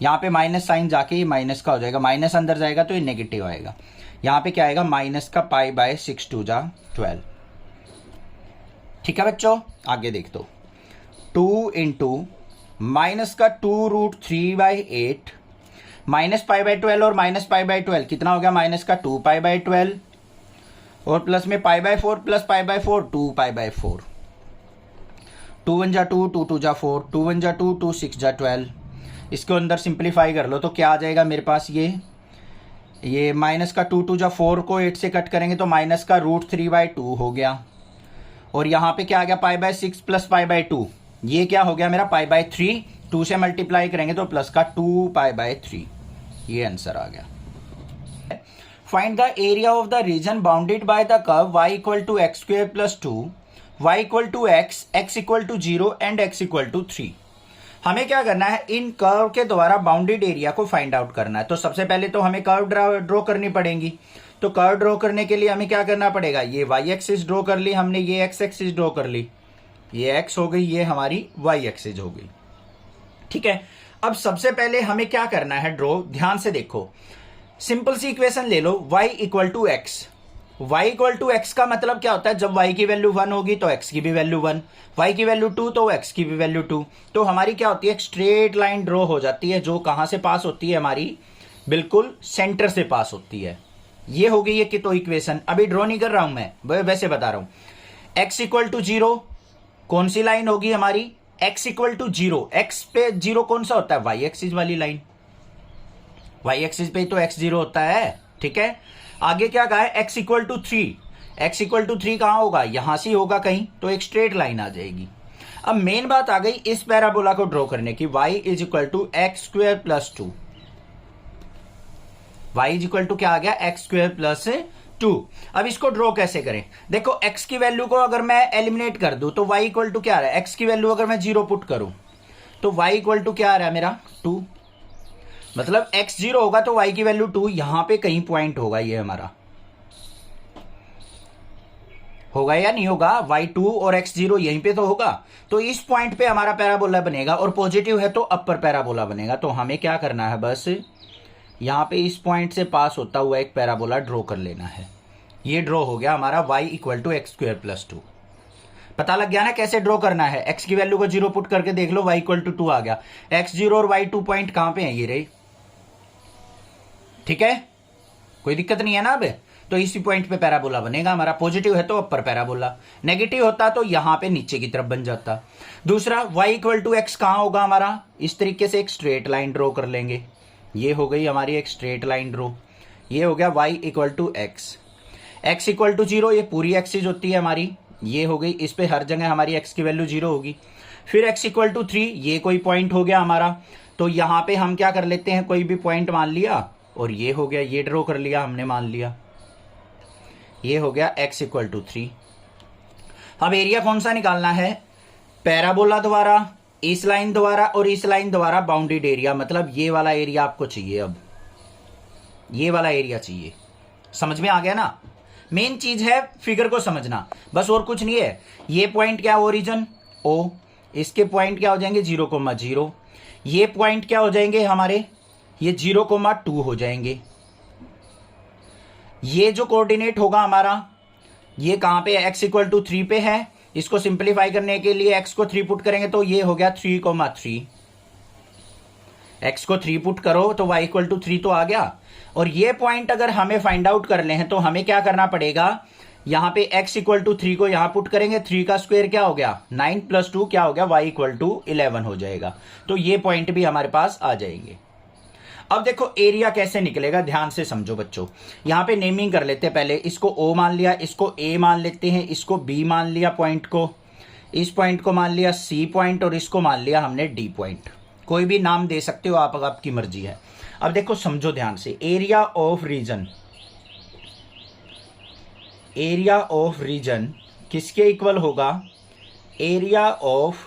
यहां पे माइनस साइन जाके ये माइनस का हो जाएगा, माइनस अंदर जाएगा तो ये नेगेटिव आएगा। यहां पे क्या आएगा, माइनस का π/6 2 जा 12। ठीक है बच्चों, आगे देख दो, 2 इंटू माइनस का 2√3/8 माइनस π/12 और माइनस π/12 कितना हो गया, माइनस का 2π/12, और प्लस में π/4 प्लस π/4 2π/4, 2 1 जा 2, 2 2 जा 4, 2 1 जा 2, 2 6 जा 12। इसको अंदर सिंप्लीफाई कर लो तो क्या आ जाएगा मेरे पास, ये माइनस का 2 2 जा 4 को 8 से कट करेंगे तो माइनस का √3/2 हो गया, और यहाँ पे क्या आ गया π/6 प्लस π/2, ये क्या हो गया मेरा π/3, 2 से मल्टीप्लाई करेंगे तो प्लस का 2π/3, ये आंसर आ गया। Find the area of the region bounded by the curve y = x² + 2, y = x, x = 0 and x = 3। हमें क्या करना है, इन कर्व के द्वारा बाउंडेड एरिया को फाइंड आउट करना है। तो सबसे पहले तो हमें कर्व ड्रॉ करनी पड़ेगी। तो कर्व ड्रॉ करने के लिए हमें क्या करना पड़ेगा, ये y एक्सिस ड्रॉ कर ली हमने, ये x एक्सिस ड्रॉ कर ली, ये x हो गई, ये हमारी y एक्सिस हो गई। ठीक है, अब सबसे पहले हमें क्या करना है ड्रॉ, ध्यान से देखो, सिंपल सी इक्वेशन ले लो, y = x। y = x का मतलब क्या होता है, जब y की वैल्यू 1 होगी तो x की भी वैल्यू 1, y की वैल्यू 2 तो x की भी वैल्यू 2। तो हमारी क्या होती है, एक स्ट्रेट लाइन ड्रॉ हो जाती है, जो कहां से पास होती है, हमारी बिल्कुल सेंटर से पास होती है। ये हो गई है कि तो इक्वेशन, अभी ड्रॉ नहीं कर रहा हूं मैं, वैसे बता रहा हूं। x = 0 कौन सी लाइन होगी हमारी, x = 0, x पे 0 कौन सा होता है, y एक्सिस वाली लाइन, y एक्सिस पे तो x 0 होता है। ठीक है, आगे क्या कहा है, x = 3, x = 3 कहां होगा, यहां से होगा कहीं, तो एक स्ट्रेट लाइन आ जाएगी। अब मेन बात आ गई इस पैराबोला को ड्रॉ करने की, y = x² + 2, y = क्या आ गया, x² + 2। अब इसको ड्रॉ कैसे करें, देखो x की वैल्यू को अगर मैं एलिमिनेट कर दूं तो y = क्या आ रहा है, x की वैल्यू अगर मैं 0 पुट करूं तो y = क्या आ रहा है मेरा 2, मतलब x 0 होगा तो y की वैल्यू 2, यहां पे कहीं पॉइंट होगा, ये हमारा होगा या नहीं होगा, y2 और x 0 यहीं पे तो होगा। तो इस पॉइंट पे हमारा पैराबोला बनेगा, और पॉजिटिव है तो अपर पैराबोला बनेगा। तो हमें क्या करना है, बस यहां पे इस पॉइंट से पास होता हुआ एक पैराबोला ड्रॉ कर लेना है। ये ड्रॉ हो गया हमारा y = x² + 2। पता लग गया ना कैसे ड्रॉ करना है, x की वैल्यू को 0 पुट करके देख लो, y = 2 आ गया। x 0 और y2 पॉइंट कहां पे है, ये रही। ठीक है, कोई दिक्कत नहीं है ना। अब तो इसी पॉइंट पे पैराबोला बनेगा हमारा, पॉजिटिव है तो अपर पैराबोला, नेगेटिव होता तो यहां पे नीचे की तरफ बन जाता। दूसरा y = x कहां होगा हमारा, इस तरीके से एक स्ट्रेट लाइन ड्रॉ कर लेंगे, ये हो गई हमारी एक स्ट्रेट लाइन ड्रॉ। ये हो गया y = x, x = 0, ये पूरी एक्सिस होती है हमारी, ये हो गई, इस पे हर जगह हमारी x की वैल्यू 0 होगी। फिर x = 3, ये कोई पॉइंट हो गया हमारा, तो यहाँ पे हम क्या कर लेते हैं, कोई भी पॉइंट मान लिया और ये हो गया, ये ड्रॉ कर लिया हमने, मान लिया ये हो गया x इक्वल टू 3। अब एरिया कौन सा निकालना है, पैराबोला द्वारा, इस लाइन द्वारा और इस लाइन द्वारा बाउंडेड एरिया, मतलब ये वाला एरिया आपको चाहिए। अब ये वाला एरिया चाहिए, समझ में आ गया ना। मेन चीज है फिगर को समझना, बस और कुछ नहीं है। ये पॉइंट क्या, ओरिजिन O, इसके पॉइंट क्या हो जाएंगे 0,0, ये पॉइंट क्या हो जाएंगे हमारे, ये 0,2 हो जाएंगे। ये जो कोऑर्डिनेट होगा हमारा, ये कहां पे, x इक्वल टू 3 पे है। इसको सिंप्लीफाई करने के लिए x को 3 पुट करेंगे तो ये हो गया 3,3। x को 3 पुट करो तो y इक्वल टू 3 तो आ गया। और ये पॉइंट अगर हमें फाइंड आउट करने हैं तो हमें क्या करना पड़ेगा, यहां पे x इक्वल टू 3 को यहां पुट करेंगे, 3 का स्क्वायर क्या हो गया 9 प्लस 2 क्या हो गया, y इक्वल टू 11 हो जाएगा। तो ये पॉइंट भी हमारे पास आ जाएंगे। अब देखो एरिया कैसे निकलेगा, ध्यान से समझो बच्चों। यहां पे नेमिंग कर लेते हैं पहले, इसको O मान लिया, इसको A मान लेते हैं, इसको B मान लिया पॉइंट को, इस पॉइंट को मान लिया C पॉइंट और इसको मान लिया हमने D पॉइंट। कोई भी नाम दे सकते हो आप, आपकी मर्जी है। अब देखो समझो ध्यान से, area of region, area of region किसके इक्वल होगा, एरिया ऑफ,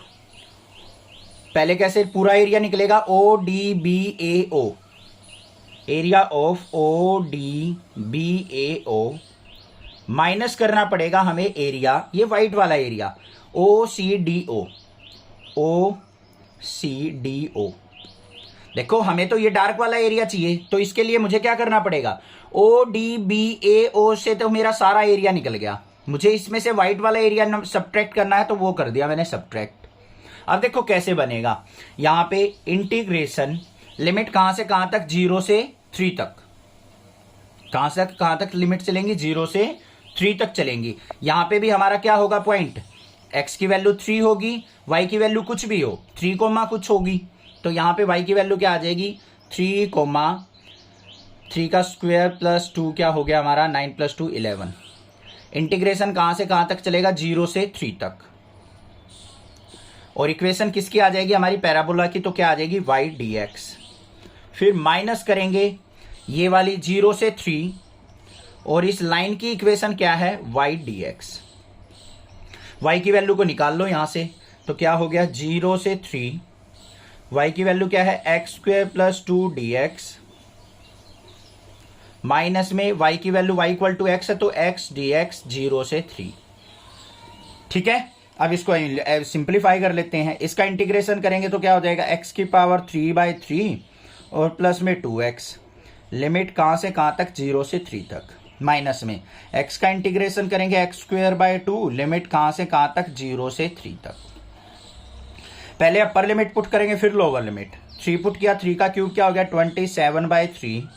पहले कैसे पूरा एरिया निकलेगा, ODBAO, area of ODBAO minus करना पड़ेगा हमें एरिया, ये व्हाइट वाला एरिया OCDO, OCDO। देखो हमें तो ये डार्क वाला एरिया चाहिए, तो इसके लिए मुझे क्या करना पड़ेगा, ODBAO से तो मेरा सारा एरिया निकल गया, मुझे इसमें से व्हाइट वाला एरिया सब्ट्रैक्ट करना है तो वो कर दिया मैंने सब्ट्रैक्ट। अब देखो कैसे बनेगा, यहां पे इंटीग्रेशन, लिमिट कहां से कहां तक, 0 से 3 तक, कहां से कहां तक लिमिट चलेंगी, 0 से 3 तक चलेंगी। यहां पे भी हमारा क्या होगा पॉइंट, x की वैल्यू 3 होगी, y की वैल्यू कुछ भी हो, 3 कोमा कुछ होगी, तो यहां पे y की वैल्यू क्या आ जाएगी, 3 का स्क्वायर प्लस 2 क्या हो गया हमारा, 9 प्लस 2 11। इंटीग्रेशन कहां से कहां तक चलेगा, 0 से 3 तक। और इक्वेशन किसकी आ जाएगी हमारी, पैराबोला की, तो क्या आ जाएगी y dx। फिर माइनस करेंगे ये वाली 0 से 3 और इस लाइन की इक्वेशन क्या है, y dx। y की वैल्यू को निकाल लो यहां से, तो क्या हो गया 0 से 3, y की वैल्यू क्या है, x square plus 2 dx, minus में y की value y equal to x है तो x dx 0 से 3। ठीक है, अब इसको सिंप्लीफाई कर लेते हैं, इसका इंटीग्रेशन करेंगे तो क्या हो जाएगा, x की पावर 3/3 और प्लस में 2x, लिमिट कहां से कहां तक, 0 से 3 तक, माइनस में x का इंटीग्रेशन करेंगे x स्क्वायर बाय 2, लिमिट कहां से कहां तक, 0 से 3 तक। पहले अपर लिमिट पुट करेंगे फिर लोअर लिमिट, 3 पुट किया, 3 का क्यूब क्या हो गया 27/3,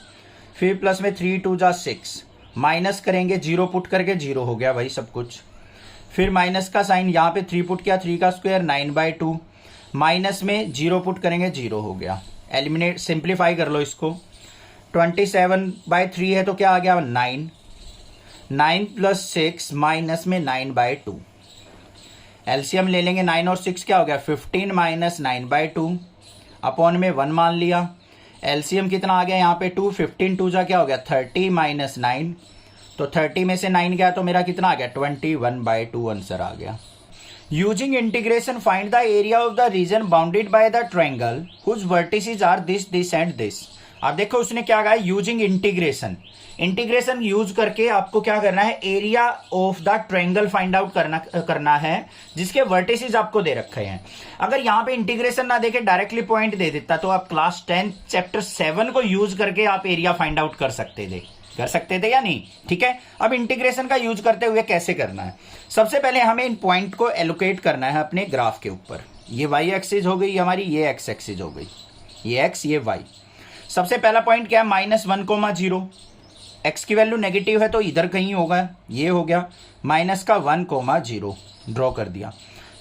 फिर प्लस में 3 2 जा 6, माइनस करेंगे 0 पुट करके 0 हो गया भाई सब कुछ, फिर माइनस का साइन, यहाँ पे 3 पुट किया, 3 का स्क्वायर 9/2, माइनस में 0 पुट करेंगे 0 हो गया। एलिमिनेट सिंप्लीफाई कर लो इसको, 27/3 है तो क्या आ गया 9, 9 प्लस 6 माइनस में 9/2, एलसीएम ले लेंगे, 9 और 6 क्या हो गया 15 माइनस 9/2, अपॉन में 1 मान लिया, एलसीएम कितना आ गया यहाँ पे 2, 15 2 जा क्या हो गया 30 माइनस 9, तो 30 में से 9 गया तो मेरा कितना आ गया 21/2 आंसर आ गया। Using integration find the area of the region bounded by the triangle whose vertices are this this and this. अब देखो उसने क्या कहा, यूजिंग इंटीग्रेशन, इंटीग्रेशन यूज करके आपको क्या करना है, area of the triangle find out करना है जिसके वर्टिसेस आपको दे रखे हैं। अगर यहाँ पे इंटीग्रेशन ना देके डायरेक्टली पॉइंट दे देता तो आप क्लास 10 चैप्टर 7 को यूज करके आप एरिया फाइंड आउट कर सकते थे या नहीं। ठीक है, अब इंटीग्रेशन का यूज करते हुए कैसे करना है, सबसे पहले हमें इन पॉइंट को एलोकेट करना है अपने ग्राफ के ऊपर। ये y एक्सिस हो गई हमारी, ये x एक्सिस हो गई, ये x ये y। सबसे पहला पॉइंट क्या है -1,0, x की वैल्यू नेगेटिव है तो इधर कहीं होगा, ये हो गया, -1,0 ड्रॉ कर दिया।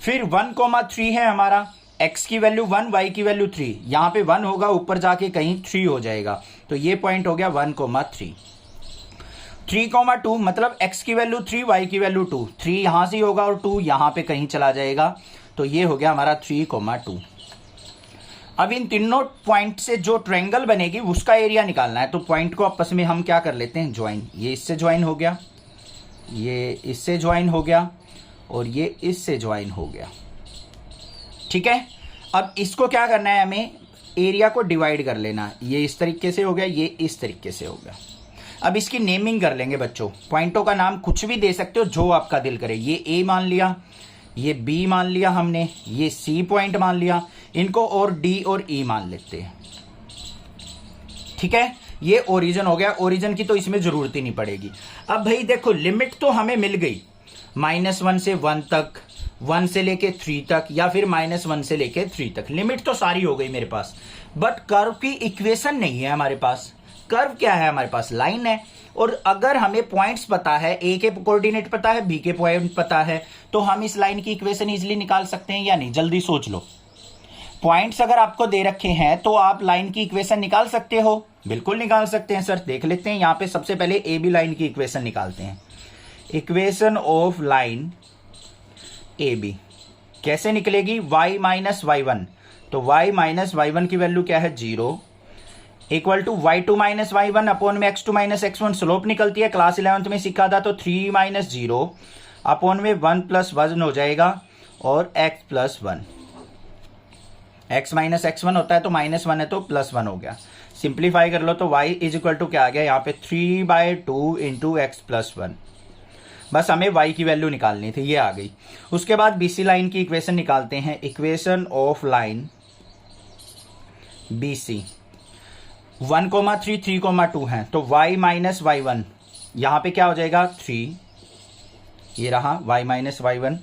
फिर 1,3 है हमारा, x की वैल्यू 1 y की वैल्यू 3, यहाँ पे 1 होगा ऊपर जाके कहीं 3 हो जाएगा, तो ये पॉइंट हो गया 1,3। 3,2 मतलब x की वैल्यू 3 y की वैल्यू 2, 3 यहां से होगा और 2 यहां पे कहीं चला जाएगा, तो ये हो गया हमारा 3,2। अब इन तीनों पॉइंट से जो ट्रायंगल बनेगी उसका एरिया निकालना है। तो पॉइंट को आपस में हम क्या कर लेते हैं, ज्वाइन। ये इससे ज्वाइन हो गया, ये इससे ज्वाइन हो गया और ये इससे ज्वाइन हो गया। ठीक है, अब इसको क्या करना है, हमें एरिया को डिवाइड कर लेना। ये इस तरीके से हो गया, ये इस तरीके से हो गया। अब इसकी नेमिंग कर लेंगे बच्चों। पॉइंटों का नाम कुछ भी दे सकते हो जो आपका दिल करे। ये ए मान लिया, ये बी मान लिया हमने, ये सी पॉइंट मान लिया, इनको और डी और ई मान लेते हैं। ठीक है, ये ओरिजिन हो गया। ओरिजिन की तो इसमें जरूरत ही नहीं पड़ेगी। अब भाई देखो, लिमिट तो हमें मिल गई -1 से 1 तक, 1 से लेके 3 तक, या फिर -1 से लेके 3 तक। लिमिट तो सारी हो गई मेरे पास, बट कर्व की इक्वेशन नहीं है हमारे पास। कर्व क्या है हमारे पास, लाइन है। और अगर हमें पॉइंट्स पता है, ए के कोऑर्डिनेट पता है, बी के पॉइंट पता है, तो हम इस लाइन की इक्वेशन इजीली निकाल सकते हैं या नहीं, जल्दी सोच लो। पॉइंट्स अगर आपको दे रखे हैं तो आप लाइन की इक्वेशन निकाल सकते हो, बिल्कुल निकाल सकते हैं सर। देख लेते हैं, यहां पे सबसे पहले ए बी लाइन की इक्वेशन निकालते हैं। Equation of line A B कैसे निकलेगी, y माइनस y1। तो y माइनस y1 की वैल्यू क्या है, 0, equal to y2 minus y1 upon में x2 माइनस x1। स्लोप निकलती है, क्लास 11th में सीखा था। तो 3 माइनस 0 अपॉन में 1 प्लस 1 हो जाएगा और x plus 1। x minus x1 होता है तो -1 है तो +1 हो गया। सिंप्लीफाई कर लो तो y इज इक्वल टू क्या आ गया, यहाँ पे 3/2 इंटू एक्स प्लस 1। बस हमें y की वैल्यू निकालनी थी, ये आ गई। उसके बाद BC लाइन की इक्वेशन निकालते हैं। इक्वेशन ऑफ लाइन BC 1,3 3,2 है, तो y माइनस y1 यहाँ पे क्या हो जाएगा 3, ये रहा y minus y1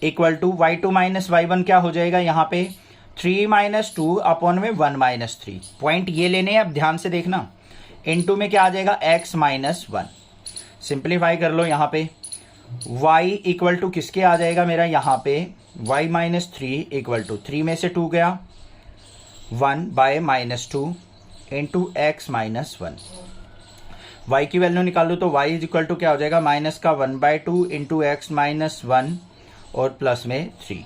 equal to y2 minus y1 क्या हो जाएगा यहाँ पे 3 माइनस 2 अपॉन में 1 माइनस 3। पॉइंट ये लेने हैं, अब ध्यान से देखना। इनटू में क्या आ जाएगा x माइनस 1। सिंप्लीफाई कर लो, यहाँ पे y इक्वल टू किसके आ जाएगा मेरा, यहाँ पे y माइनस 3 इक्वल टू 3 में से 2 गया 1 bye minus 2 into x minus 1। y की वैल्यू निकालू तो y इज इक्वल टू क्या हो जाएगा, माइनस का 1/2 इंटू एक्स माइनस 1 और प्लस में 3।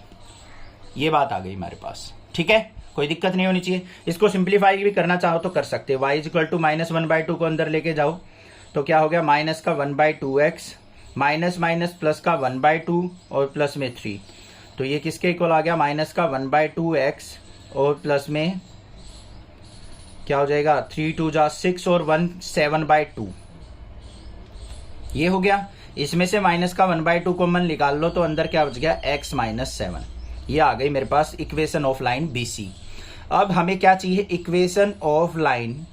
ये बात आ गई हमारे पास। ठीक है, कोई दिक्कत नहीं होनी चाहिए। इसको सिंप्लीफाई भी करना चाहो तो कर सकते हैं। y इज इक्वल टू -1/2 को अंदर लेके जाओ तो क्या हो गया, माइनस का 1/2x माइनस माइनस प्लस का 1/2 और प्लस में 3। तो ये किसके इक्वल आ गया, माइनस का 1/2x और प्लस में क्या हो जाएगा 3 2 जा 6 और 1 7/2। ये हो गया। इसमें से माइनस का 1/2 कॉमन निकाल लो तो अंदर क्या बच गया, x माइनस 7। ये आ गई मेरे पास इक्वेशन ऑफ लाइन BC। अब हमें क्या चाहिए, इक्वेशन ऑफ लाइन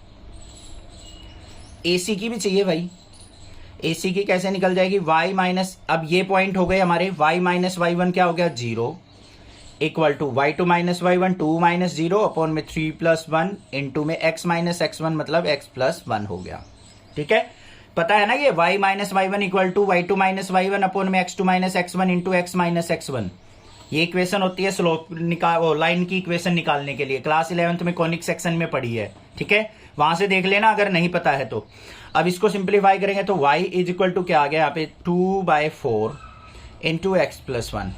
AC की भी चाहिए भाई। AC की कैसे निकल जाएगी, y माइनस, अब ये पॉइंट हो गए हमारे, y माइनस y1 क्या हो गया 0 equal to y2 minus y1 2 minus 0 upon में 3 प्लस 1 इंटू में x माइनस x1 मतलब x प्लस 1 हो गया। ठीक है, पता है ना ये y minus y1 equal to y2 minus y1 upon में x2 minus x1 into x minus x1। ये इक्वेशन होती है स्लोप लाइन की इक्वेशन निकालने के लिए। क्लास 11th में कॉनिक सेक्शन में पढ़ी है। ठीक है, वहां से देख लेना अगर नहीं पता है तो। अब इसको सिंप्लीफाई करेंगे तो y इज इक्वल टू क्या आ गया, यहाँ पे 2/4 इंटू एक्स प्लस 1।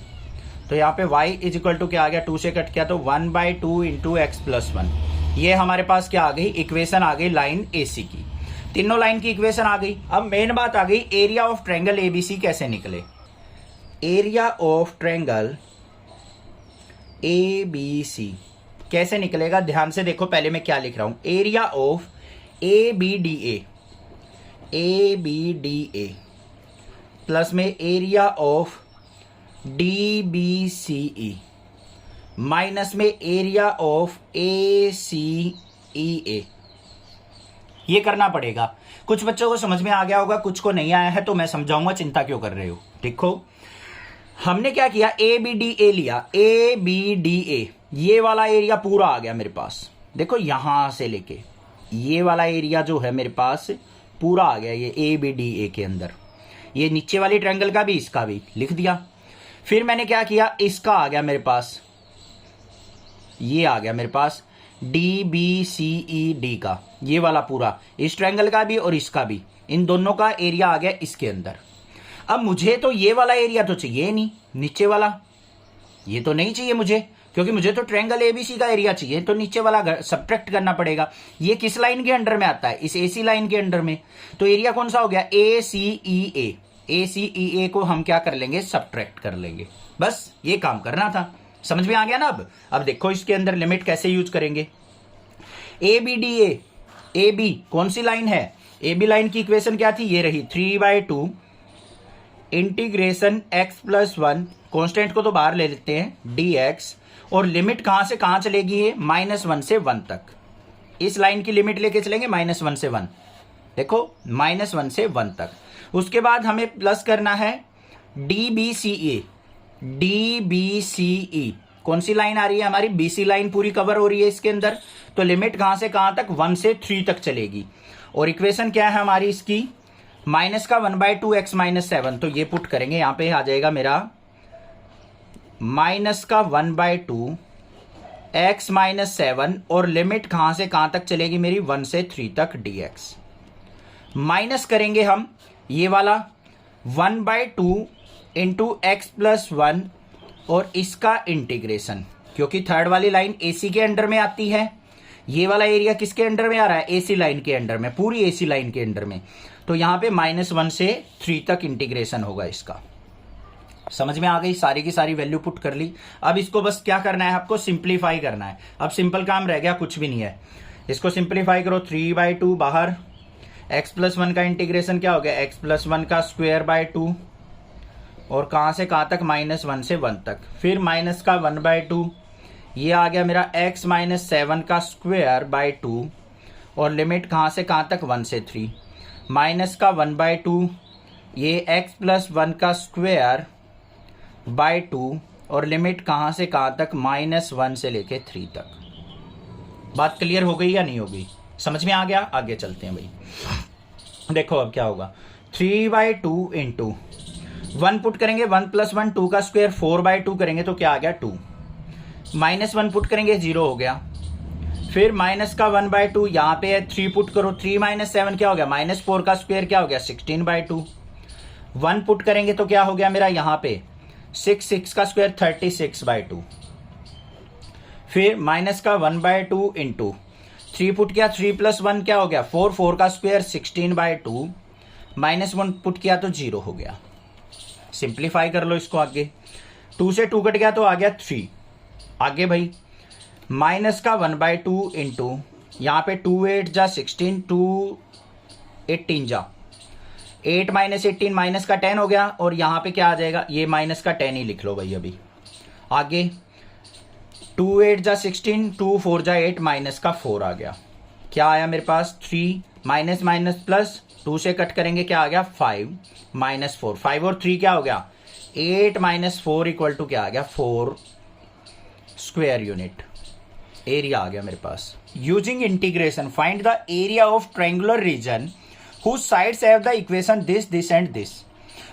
तो यहाँ पे y इज इक्वल टू क्या आ गया, 2 से कट किया तो 1/2 इंटू एक्स प्लस 1। ये हमारे पास क्या आ गई, इक्वेशन आ गई लाइन AC की। तीनों लाइन की इक्वेशन आ गई। अब मेन बात आ गई, एरिया ऑफ ट्रायंगल ABC कैसे निकले। एरिया ऑफ ट्रायंगल ABC कैसे निकलेगा, ध्यान से देखो। पहले मैं क्या लिख रहा हूं, एरिया ऑफ ABDA प्लस में एरिया ऑफ DBCE माइनस में एरिया ऑफ ACEA। ये करना पड़ेगा। कुछ बच्चों को समझ में आ गया होगा, कुछ को नहीं आया है तो मैं समझाऊंगा, चिंता क्यों कर रहे हो। देखो हमने क्या किया, ABDA लिया, ABDA ये वाला एरिया पूरा आ गया मेरे पास। देखो यहां से लेके ये वाला एरिया जो है मेरे पास पूरा आ गया ये ABDA के अंदर। ये नीचे वाली ट्रायंगल का भी इसका भी लिख दिया। फिर मैंने क्या किया, इसका आ गया मेरे पास, ये आ गया मेरे पास DBCED का, ये वाला पूरा, इस ट्रायंगल का भी और इसका भी, इन दोनों का एरिया आ गया इसके अंदर। अब मुझे तो ये वाला एरिया तो चाहिए नहीं, नीचे वाला ये तो नहीं चाहिए मुझे। क्योंकि मुझे तो ट्रायंगल एबीसी का एरिया चाहिए, तो नीचे वाला सब्ट्रैक्ट करना पड़ेगा। ये किस लाइन के अंडर में आता है? इस एसी लाइन के अंडर में। तो एरिया कौन सा हो गया? ए सी ई ए को हम क्या कर लेंगे? सब्ट्रैक्ट कर लेंगे। बस ये काम करना था। समझ में आ गया ना? अब देखो इसके अंदर लिमिट कैसे यूज करेंगे। A B D A B कौन सी लाइन है? ए बी लाइन की इक्वेशन क्या थी? ये रही 3/2 इंटीग्रेशन x प्लस 1, कॉन्स्टेंट को तो बाहर ले लेते हैं, dx, और लिमिट कहां से कहां चलेगी? है -1 से 1 तक। इस लाइन की लिमिट लेके चलेंगे -1 से 1। देखो -1 से 1 तक। उसके बाद हमें प्लस करना है DBCE। DBCE कौन सी लाइन आ रही है? हमारी BC लाइन पूरी कवर हो रही है इसके अंदर। तो लिमिट कहां से कहां तक? 1 से 3 तक चलेगी। और इक्वेशन क्या है हमारी इसकी? माइनस का 1/2 x माइनस 7। तो ये पुट करेंगे, यहां पे आ जाएगा मेरा माइनस का 1/2 x माइनस 7, और लिमिट कहां से कहां तक चलेगी मेरी? 1 से 3 तक dx। माइनस करेंगे हम ये वाला 1/2 इंटू एक्स प्लस 1 और इसका इंटीग्रेशन, क्योंकि थर्ड वाली लाइन AC के अंडर में आती है। ये वाला एरिया किसके अंडर में आ रहा है? AC लाइन के अंडर में, पूरी AC लाइन के अंडर में। तो यहां पे -1 से 3 तक इंटीग्रेशन होगा इसका। समझ में आ गई? सारी की सारी वैल्यू पुट कर ली। अब इसको बस क्या करना है? आपको सिंप्लीफाई करना है। अब सिंपल काम रह गया, कुछ भी नहीं है। इसको सिंप्लीफाई करो, 3/2 बाहर, x प्लस 1 का इंटीग्रेशन क्या हो गया? x प्लस 1 का स्क्वायर बाय 2, और कहां से कहां तक? -1 से 1 तक। फिर माइनस का 1/2, ये आ गया मेरा x माइनस 7 का स्क्वायर बाय 2, और लिमिट कहां से कहां तक? 1 से 3। माइनस का 1/2, ये x प्लस 1 का स्क्वायर बाय 2, और लिमिट कहां से कहां तक? -1 से लेके 3 तक। बात क्लियर हो गई या नहीं हो गई? समझ में आ गया? आगे चलते हैं भाई। देखो अब क्या होगा, 3/2 इंटू 1 पुट करेंगे, 1 प्लस 1 2 का स्क्वायर, 4/2 करेंगे तो क्या आ गया? 2। -1 पुट करेंगे, 0 हो गया। फिर माइनस का 1/2 यहाँ पे है, 3 पुट करो, 3 माइनस 7 क्या हो गया? -4 का स्क्वायर क्या हो गया? 16/2। 1 पुट करेंगे तो क्या हो गया मेरा? यहाँ पे 6 का स्क्वायर 36/2। फिर माइनस का 1/2 इंटू 3 पुट किया, 3 प्लस 1 क्या हो गया? 4 का स्क्वायर 16/2, -1 पुट किया तो 0 हो गया। सिंप्लीफाई कर लो इसको आगे, 2 से 2 कट गया तो आ गया 3। आगे भाई माइनस का 1/2 इंटू यहाँ पे 2 8 जा 16, 2 18 जा 8 माइनस 18 माइनस का 10 हो गया, और यहाँ पे क्या आ जाएगा? ये माइनस का 10 ही लिख लो भाई। अभी आगे 2 8 जा 16, 2 4 जा 8, माइनस का 4 आ गया। क्या आया मेरे पास? 3 माइनस माइनस प्लस, 2 से कट करेंगे क्या आ गया? 5 माइनस 4, 5 और 3 क्या हो गया? 8 माइनस 4 इक्वल टू क्या आ गया? 4 स्क्वायर यूनिट। एरिया आ गया मेरे पास। Using integration find the area of triangular region whose sides have the equation this this and this.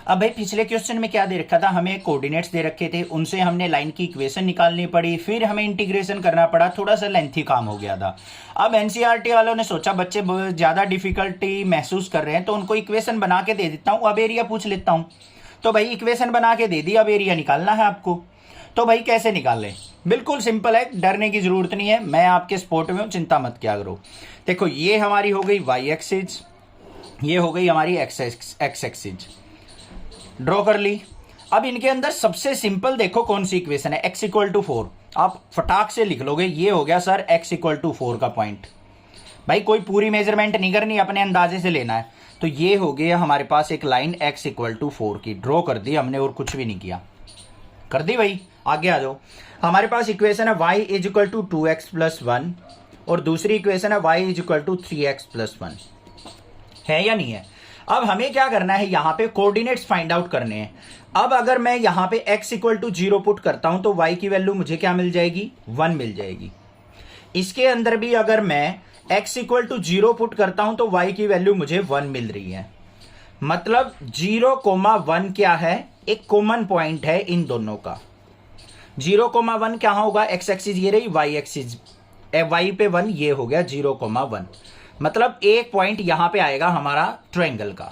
अब भाई पिछले क्वेश्चन में क्या दे रखा था? हमें कोऑर्डिनेट्स दे रखे थे, उनसे हमने लाइन की इक्वेशन निकालनी पड़ी, फिर हमें इंटीग्रेशन करना पड़ा। थोड़ा सा लेंथी काम हो गया था। अब एनसीईआरटी वालों ने सोचा बच्चे ज्यादा डिफिकल्टी महसूस कर रहे हैं तो उनको इक्वेशन बना के दे देता हूं, अब एरिया पूछ लेता हूं। तो भाई इक्वेशन बना के दे दी, अब एरिया निकालना है आपको। तो भाई कैसे निकाल लें? बिल्कुल सिंपल है, डरने की जरूरत नहीं है, मैं आपके सपोर्ट में हूं, चिंता मत किया करो। देखो ये हमारी हो गई वाई एक्सिस, ये हो गई हमारी एक्स एक्सिस, ड्रॉ कर ली। अब इनके अंदर सबसे सिंपल देखो कौन सी इक्वेशन है? x equal to 4। आप फटाक से लिख लोगे, ये हो गया सर x इक्वल टू 4 का पॉइंट। भाई कोई पूरी मेजरमेंट नहीं करनी, अपने अंदाजे से लेना है। तो ये हो गया हमारे पास एक लाइन x इक्वल टू 4 की, ड्रॉ कर दी हमने और कुछ भी नहीं किया। कर दी भाई। आगे आ जाओ, हमारे पास इक्वेशन है y is equal to 2x plus 1, और दूसरी इक्वेशन है y is equal to 3x plus 1। है या नहीं है? अब हमें क्या करना है? यहां पे कोऑर्डिनेट्स फाइंड आउट करने हैं। अब अगर मैं यहां पे x इक्वल टू 0 पुट करता हूं तो y की वैल्यू मुझे क्या मिल जाएगी? 1 मिल जाएगी। इसके अंदर भी अगर मैं x इक्वल टू 0 पुट करता हूं तो y की वैल्यू मुझे 1 मिल रही है। मतलब 0,1 क्या है? एक कॉमन पॉइंट है इन दोनों का। 0,1 क्या होगा? x एक्सिस ये रही, y एक्सिस y पे 1, ये हो गया 0,1। मतलब एक पॉइंट यहां पे आएगा हमारा ट्रायंगल का।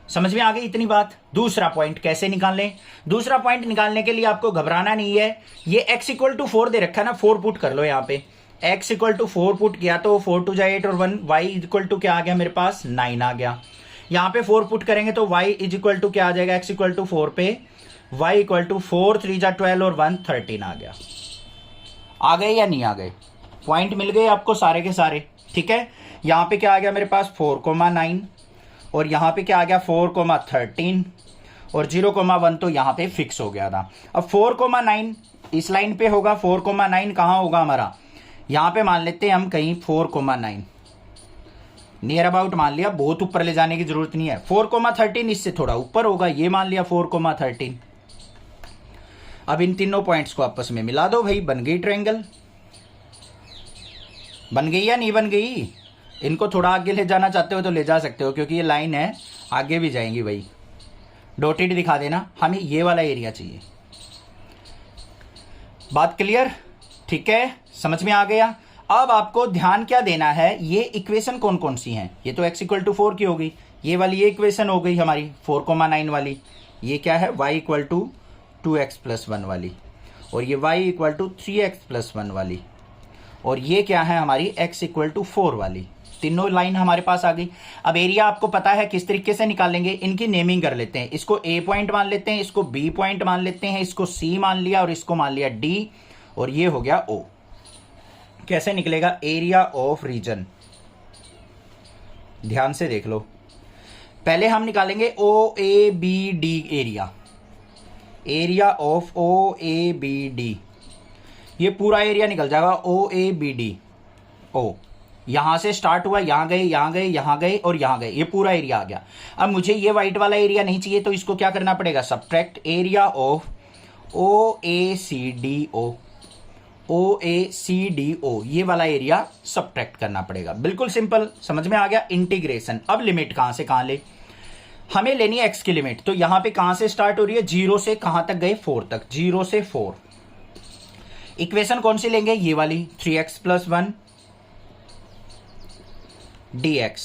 समझ में आ गई इतनी बात। दूसरा पॉइंट कैसे निकालें? दूसरा पॉइंट निकालने के लिए आपको घबराना नहीं है। ये x इक्वल टू 4 दे रखा है ना, 4 पुट कर लो यहाँ पे। x इक्वल टू 4 पुट किया तो 4 टू जा 8 और 1, y इक्वल टू क्या आ गया मेरे पास 9 आ गया। यहाँ पे 4 पुट करेंगे तो y इज इक्वल टू क्या आ जाएगा, x इक्वल टू 4 पे y इक्वल टू 4 3 जा 12 और 1 13 आ गया। आ गए या नहीं आ गए? पॉइंट मिल गए आपको सारे के सारे, ठीक है। यहाँ पे क्या आ गया मेरे पास 4,9 और यहाँ पे क्या आ गया 4,13 और 0,1 तो यहाँ पे फिक्स हो गया था। अब 4,9 इस लाइन पे होगा, 4,9 कहाँ होगा हमारा, यहाँ पे मान लेते हैं हम कहीं 4,9 नियर अबाउट मान लिया, बहुत ऊपर ले जाने की जरूरत नहीं है। 4,13 इससे थोड़ा ऊपर होगा, ये मान लिया 4,13। अब इन तीनों पॉइंट्स को आपस में मिला दो भाई, बन गई ट्रायंगल। बन गई या नहीं बन गई? इनको थोड़ा आगे ले जाना चाहते हो तो ले जा सकते हो, क्योंकि ये लाइन है आगे भी जाएंगी भाई। डॉटेड दिखा देना, हमें ये वाला एरिया चाहिए। बात क्लियर? ठीक है, समझ में आ गया। अब आपको ध्यान क्या देना है, ये इक्वेशन कौन कौन सी हैं? ये तो x इक्वल टू 4 की हो गई, ये वाली ये इक्वेशन हो गई हमारी 4,9 वाली। ये क्या है, y equal to 2x plus 1 वाली, और ये y equal to 3x plus 1 वाली, और ये क्या है हमारी x इक्वल टू 4 वाली। तीनों लाइन हमारे पास आ गई। अब एरिया आपको पता है किस तरीके से निकालेंगे, इनकी नेमिंग कर लेते हैं। इसको a पॉइंट मान लेते हैं, इसको b पॉइंट मान लेते हैं, इसको c मान लिया और इसको मान लिया d, और ये हो गया o। कैसे निकलेगा एरिया ऑफ रीजन? ध्यान से देख लो। पहले हम निकालेंगे OABD area, area of OABD। ये पूरा एरिया निकल जाएगा OABD। ओ यहां से स्टार्ट हुआ, यहां गए, यहां गए, यहां गए और यहां गए, ये पूरा एरिया आ गया। अब मुझे ये व्हाइट वाला एरिया नहीं चाहिए, तो इसको क्या करना पड़ेगा, subtract area of OACDO। OACDO ये वाला एरिया सब्ट्रैक्ट करना पड़ेगा। बिल्कुल सिंपल, समझ में आ गया। इंटीग्रेशन। अब लिमिट कहां से कहां ले, हमें लेनी है x की लिमिट। तो यहां पे कहां से स्टार्ट हो रही है, 0 से कहां तक गए, 4 तक, 0 से 4। इक्वेशन कौन सी लेंगे, ये वाली 3x प्लस 1 dx,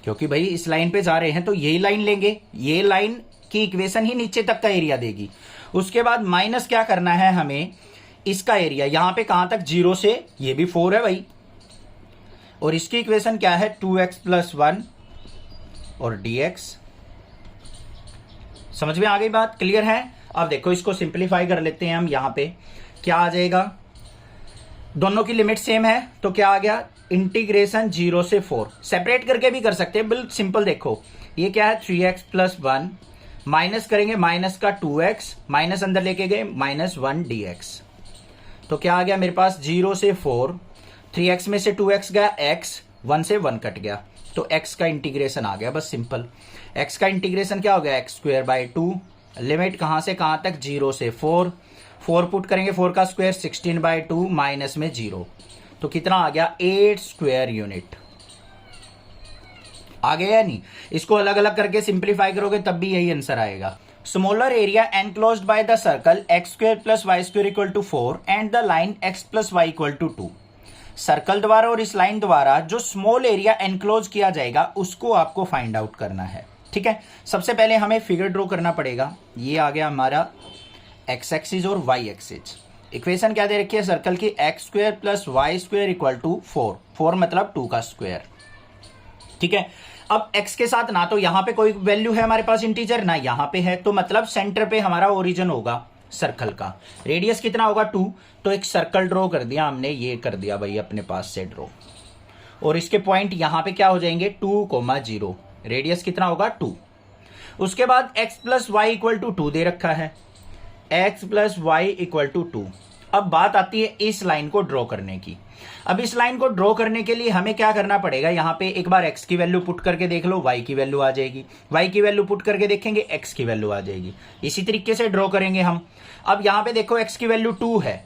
क्योंकि भाई इस लाइन पे जा रहे हैं तो यही लाइन लेंगे। ये लाइन की इक्वेशन ही नीचे तक का एरिया देगी। उसके बाद माइनस क्या करना है हमें, इसका एरिया यहां पे कहां तक, 0 से, ये भी 4 है भाई, और इसकी इक्वेशन क्या है 2x प्लस 1 और dx। समझ में आ गई बात, क्लियर है? अब देखो इसको सिंप्लीफाई कर लेते हैं हम। यहां पे क्या आ जाएगा, दोनों की लिमिट सेम है तो क्या आ गया, इंटीग्रेशन 0 से 4। सेपरेट करके भी कर सकते हैं, बिल्कुल सिंपल। देखो ये क्या है 3x प्लस 1, माइनस करेंगे माइनस का 2x, माइनस अंदर लेके गए -1 dx। तो क्या आ गया मेरे पास 0 से 4, 3x में से 2x गया, x 1 से 1 कट गया, तो x का इंटीग्रेशन आ गया। बस सिंपल, x का इंटीग्रेशन क्या हो गया, x²/2। लिमिट कहां से कहां तक, 0 से 4। 4 पुट करेंगे, 4 का स्क्वायर 16/2 माइनस में 0, तो कितना आ गया 8 स्क्वायर यूनिट। आ गया या नहीं? इसको अलग अलग करके सिंप्लीफाई करोगे तब भी यही आंसर आएगा। Smaller area enclosed by the circle x² plus y² equal to 4 and the line x plus y equal to 2। Circle द्वारा और इस लाइन द्वारा जो स्मॉल एरिया एनक्लोज किया जाएगा उसको आपको फाइंड आउट करना है, ठीक है। सबसे पहले हमें फिगर ड्रॉ करना पड़ेगा। ये आ गया हमारा x एक्सिस और y एक्सिस। इक्वेशन क्या दे रखी है सर्कल की, x² plus y² equal to 4। 4 मतलब 2 का स्क्वायर, ठीक है। अब x के साथ ना तो यहां पे कोई वैल्यू है हमारे पास इंटीजर, ना यहां पे है, तो मतलब सेंटर पे हमारा ओरिजिन होगा सर्कल का। रेडियस कितना होगा 2, तो एक सर्कल ड्रॉ कर दिया हमने, ये कर दिया भाई अपने पास से ड्रॉ, और इसके पॉइंट यहां पे क्या हो जाएंगे 2,0। रेडियस कितना होगा 2। उसके बाद x plus y equal to 2 दे रखा है, x plus y equal to 2। अब बात आती है इस लाइन को ड्रॉ करने की। अब इस लाइन को ड्रॉ करने के लिए हमें क्या करना पड़ेगा, यहां पे एक बार x की वैल्यू पुट करके देख लो, y की वैल्यू आ जाएगी, y की वैल्यू पुट करके देखेंगे x की वैल्यू आ जाएगी। इसी तरीके से ड्रॉ करेंगे हम। अब यहां पे देखो x की वैल्यू 2 है,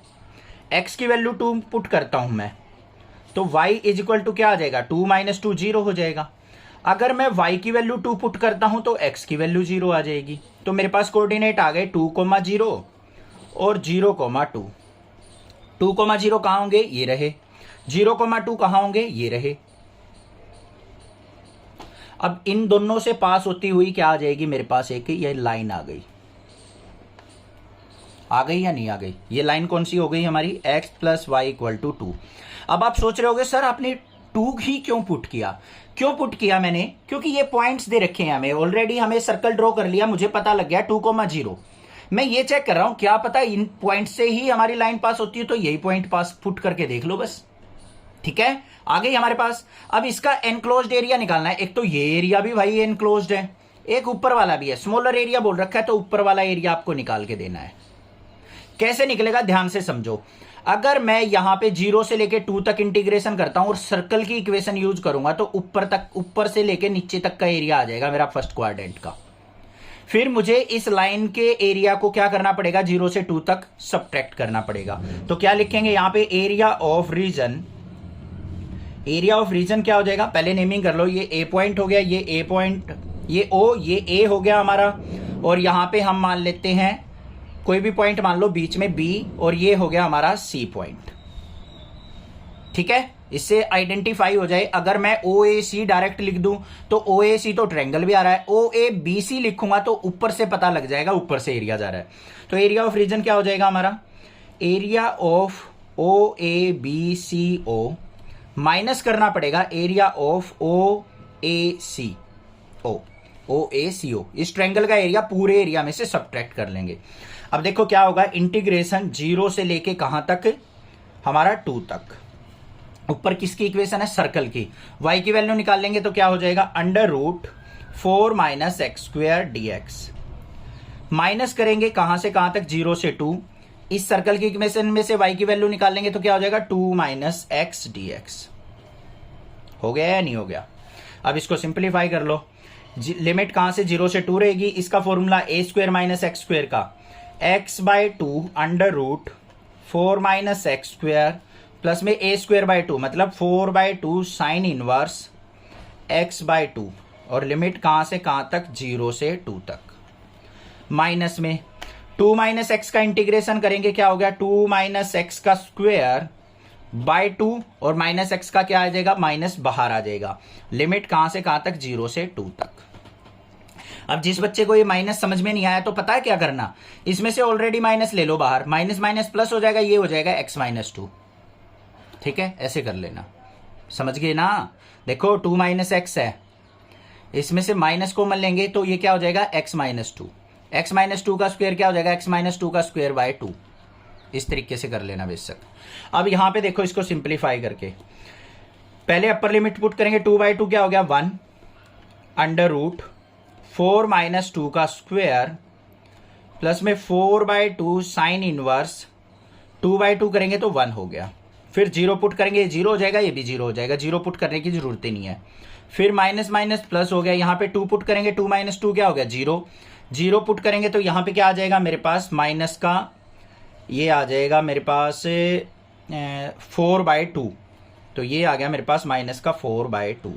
x की वैल्यू 2 पुट करता हूं मैं, तो y इज इक्वल टू क्या आ जाएगा, 2 - 2 0 हो जाएगा। अगर मैं y की वैल्यू 2 पुट करता हूं तो x की वैल्यू 0 आ जाएगी। तो मेरे पास कोऑर्डिनेट आ गए 2,0 और 0,2। 2,0 कहां होंगे, ये रहे। 0,2 कहां होंगे, ये रहे। अब इन दोनों से पास होती हुई क्या आ जाएगी मेरे पास, एक ये लाइन आ गई या नहीं आ गई? ये लाइन कौन सी हो गई हमारी, x plus y equal to 2। अब आप सोच रहे होगे सर आपने 2 ही क्यों पुट किया मैंने, क्योंकि ये पॉइंट्स दे रखे हैं हमें ऑलरेडी, हमें सर्कल ड्रॉ कर लिया, मुझे पता लग गया 2,0। मैं ये चेक कर रहा हूं क्या पता इन पॉइंट से ही हमारी लाइन पास होती है, तो यही पॉइंट पास पुट करके देख लो बस। ठीक है, आ गई हमारे पास। अब इसका एनक्लोज्ड एरिया निकालना है। एक तो ये एरिया भी भाई एनक्लोज्ड है, एक ऊपर वाला भी है, स्मॉलर एरिया बोल रखा है, तो ऊपर वाला एरिया आपको निकाल के देना है। कैसे निकलेगा ध्यान से समझो। अगर मैं यहां पे 0 से लेके 2 तक इंटीग्रेशन करता हूं और सर्कल की इक्वेशन यूज करूंगा तो ऊपर से लेके नीचे तक का एरिया आ जाएगा मेरा फर्स्ट क्वाड्रेंट का। फिर मुझे इस लाइन के एरिया को क्या करना पड़ेगा, 0 से 2 तक सब्ट्रैक्ट करना पड़ेगा। तो क्या लिखेंगे यहां पे, एरिया ऑफ रीजन क्या हो जाएगा, पहले नेमिंग कर लो। ये ए पॉइंट हो गया, ये ए पॉइंट, ये ओ, ये ए हो गया हमारा, और यहां पे हम मान लेते हैं कोई भी पॉइंट मान लो बीच में बी, और ये हो गया हमारा सी पॉइंट। ठीक है, इससे आइडेंटिफाई हो जाए। अगर मैं ओ ए सी डायरेक्ट लिख दूं तो ओ ए सी तो ट्रायंगल भी आ रहा है, ओ ए बी सी लिखूंगा तो ऊपर से पता लग जाएगा, ऊपर से एरिया जा रहा है। तो एरिया ऑफ रीजन क्या हो जाएगा हमारा, area of O A B C O minus करना पड़ेगा एरिया ऑफ ओ ए सी ओ, इस ट्रायंगल का एरिया पूरे एरिया में से सब्ट्रैक्ट कर लेंगे। अब देखो क्या होगा, इंटीग्रेशन 0 से लेके कहां तक, हमारा 2 तक। ऊपर किसकी इक्वेशन है, सर्कल की। y की वैल्यू निकाल लेंगे तो क्या हो जाएगा, √4 minus x square dx। Minus करेंगे कहां से कहां तक, 0 से 2। इस सर्कल की इक्वेशन में से y की वैल्यू निकाल लेंगे तो क्या हो जाएगा, 2 माइनस एक्स dx। हो गया या नहीं हो गया? अब इसको सिंप्लीफाई कर लो। लिमिट कहां से, 0 से 2 रहेगी। इसका फॉर्मूला ए स्क्वायर माइनस एक्स स्क्वायर का, x/2 √4 minus x square plus में ए स्क्वायर बाय 2, मतलब 4/2 साइन इनवर्स x/2, और लिमिट कहां से कहां तक, 0 से 2 तक। माइनस में 2 माइनस एक्स का इंटीग्रेशन करेंगे, क्या हो गया, 2 माइनस एक्स का स्क्वायर बाय 2, और माइनस एक्स का क्या आ जाएगा, माइनस बाहर आ जाएगा। लिमिट कहां से कहां तक, 0 से 2 तक। अब जिस बच्चे को ये माइनस समझ में नहीं आया तो पता है क्या करना, इसमें से ऑलरेडी माइनस ले लो बाहर, माइनस माइनस प्लस हो जाएगा, ये हो जाएगा x-2। ठीक है, ऐसे कर लेना, समझ गए ना। देखो 2 माइनस एक्स है, इसमें से माइनस कॉमन लेंगे तो ये क्या हो जाएगा, x-2। x-2 का स्क्वायर क्या हो जाएगा, x-2 का स्क्वायर बाय 2। इस तरीके से कर लेना बेशक। अब यहां पे देखो इसको सिंप्लीफाई करके, पहले अपर लिमिट पुट करेंगे, 2/2 क्या हो गया, 1 √4 माइनस 2 का स्क्वायर प्लस में 4/2 साइन इनवर्स 2/2 करेंगे तो 1 हो गया। फिर 0 पुट करेंगे, ये 0 हो जाएगा, ये भी 0 हो जाएगा, 0 पुट करने की जरूरत ही नहीं है। फिर माइनस माइनस प्लस हो गया, यहां पे 2 पुट करेंगे, 2 माइनस 2 क्या हो गया, 0। 0 पुट करेंगे तो यहां पे क्या आ जाएगा मेरे पास, माइनस का ये आ जाएगा मेरे पास 4/2, तो ये आ गया मेरे पास माइनस का 4/2।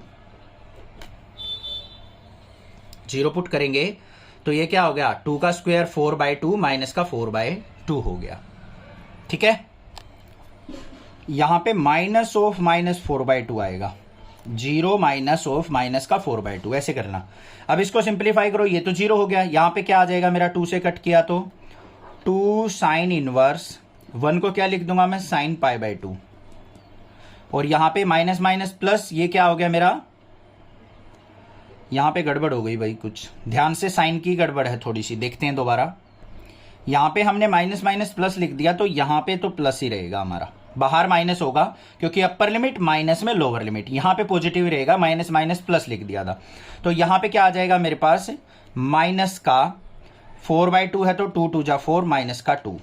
0 पुट करेंगे तो ये क्या हो गया, 2 का स्क्वायर 4/2 माइनस का 4/2 हो गया। ठीक है, यहां पे माइनस ऑफ माइनस 4/2 आएगा, 0 माइनस ऑफ माइनस का 4/2, ऐसे करना। अब इसको सिंप्लीफाई करो, ये तो 0 हो गया, यहां पे क्या आ जाएगा मेरा, 2 से कट किया तो 2 साइन इनवर्स 1 को क्या लिख दूंगा मैं, साइन π/2, और यहां पे माइनस माइनस प्लस, ये क्या हो गया मेरा, यहां पे गड़बड़ हो गई भाई, कुछ ध्यान से, साइन की गड़बड़ है थोड़ी सी, देखते हैं दोबारा। यहां पे हमने माइनस माइनस प्लस लिख दिया, तो यहां पे तो प्लस ही रहेगा हमारा, बाहर माइनस होगा क्योंकि अपर लिमिट माइनस में लोअर लिमिट, यहां पे पॉजिटिव रहेगा, माइनस माइनस प्लस लिख दिया था। तो यहां पे क्या आ जाएगा मेरे पास, माइनस का 4/2 है तो 2 2 जा 4 माइनस का 2,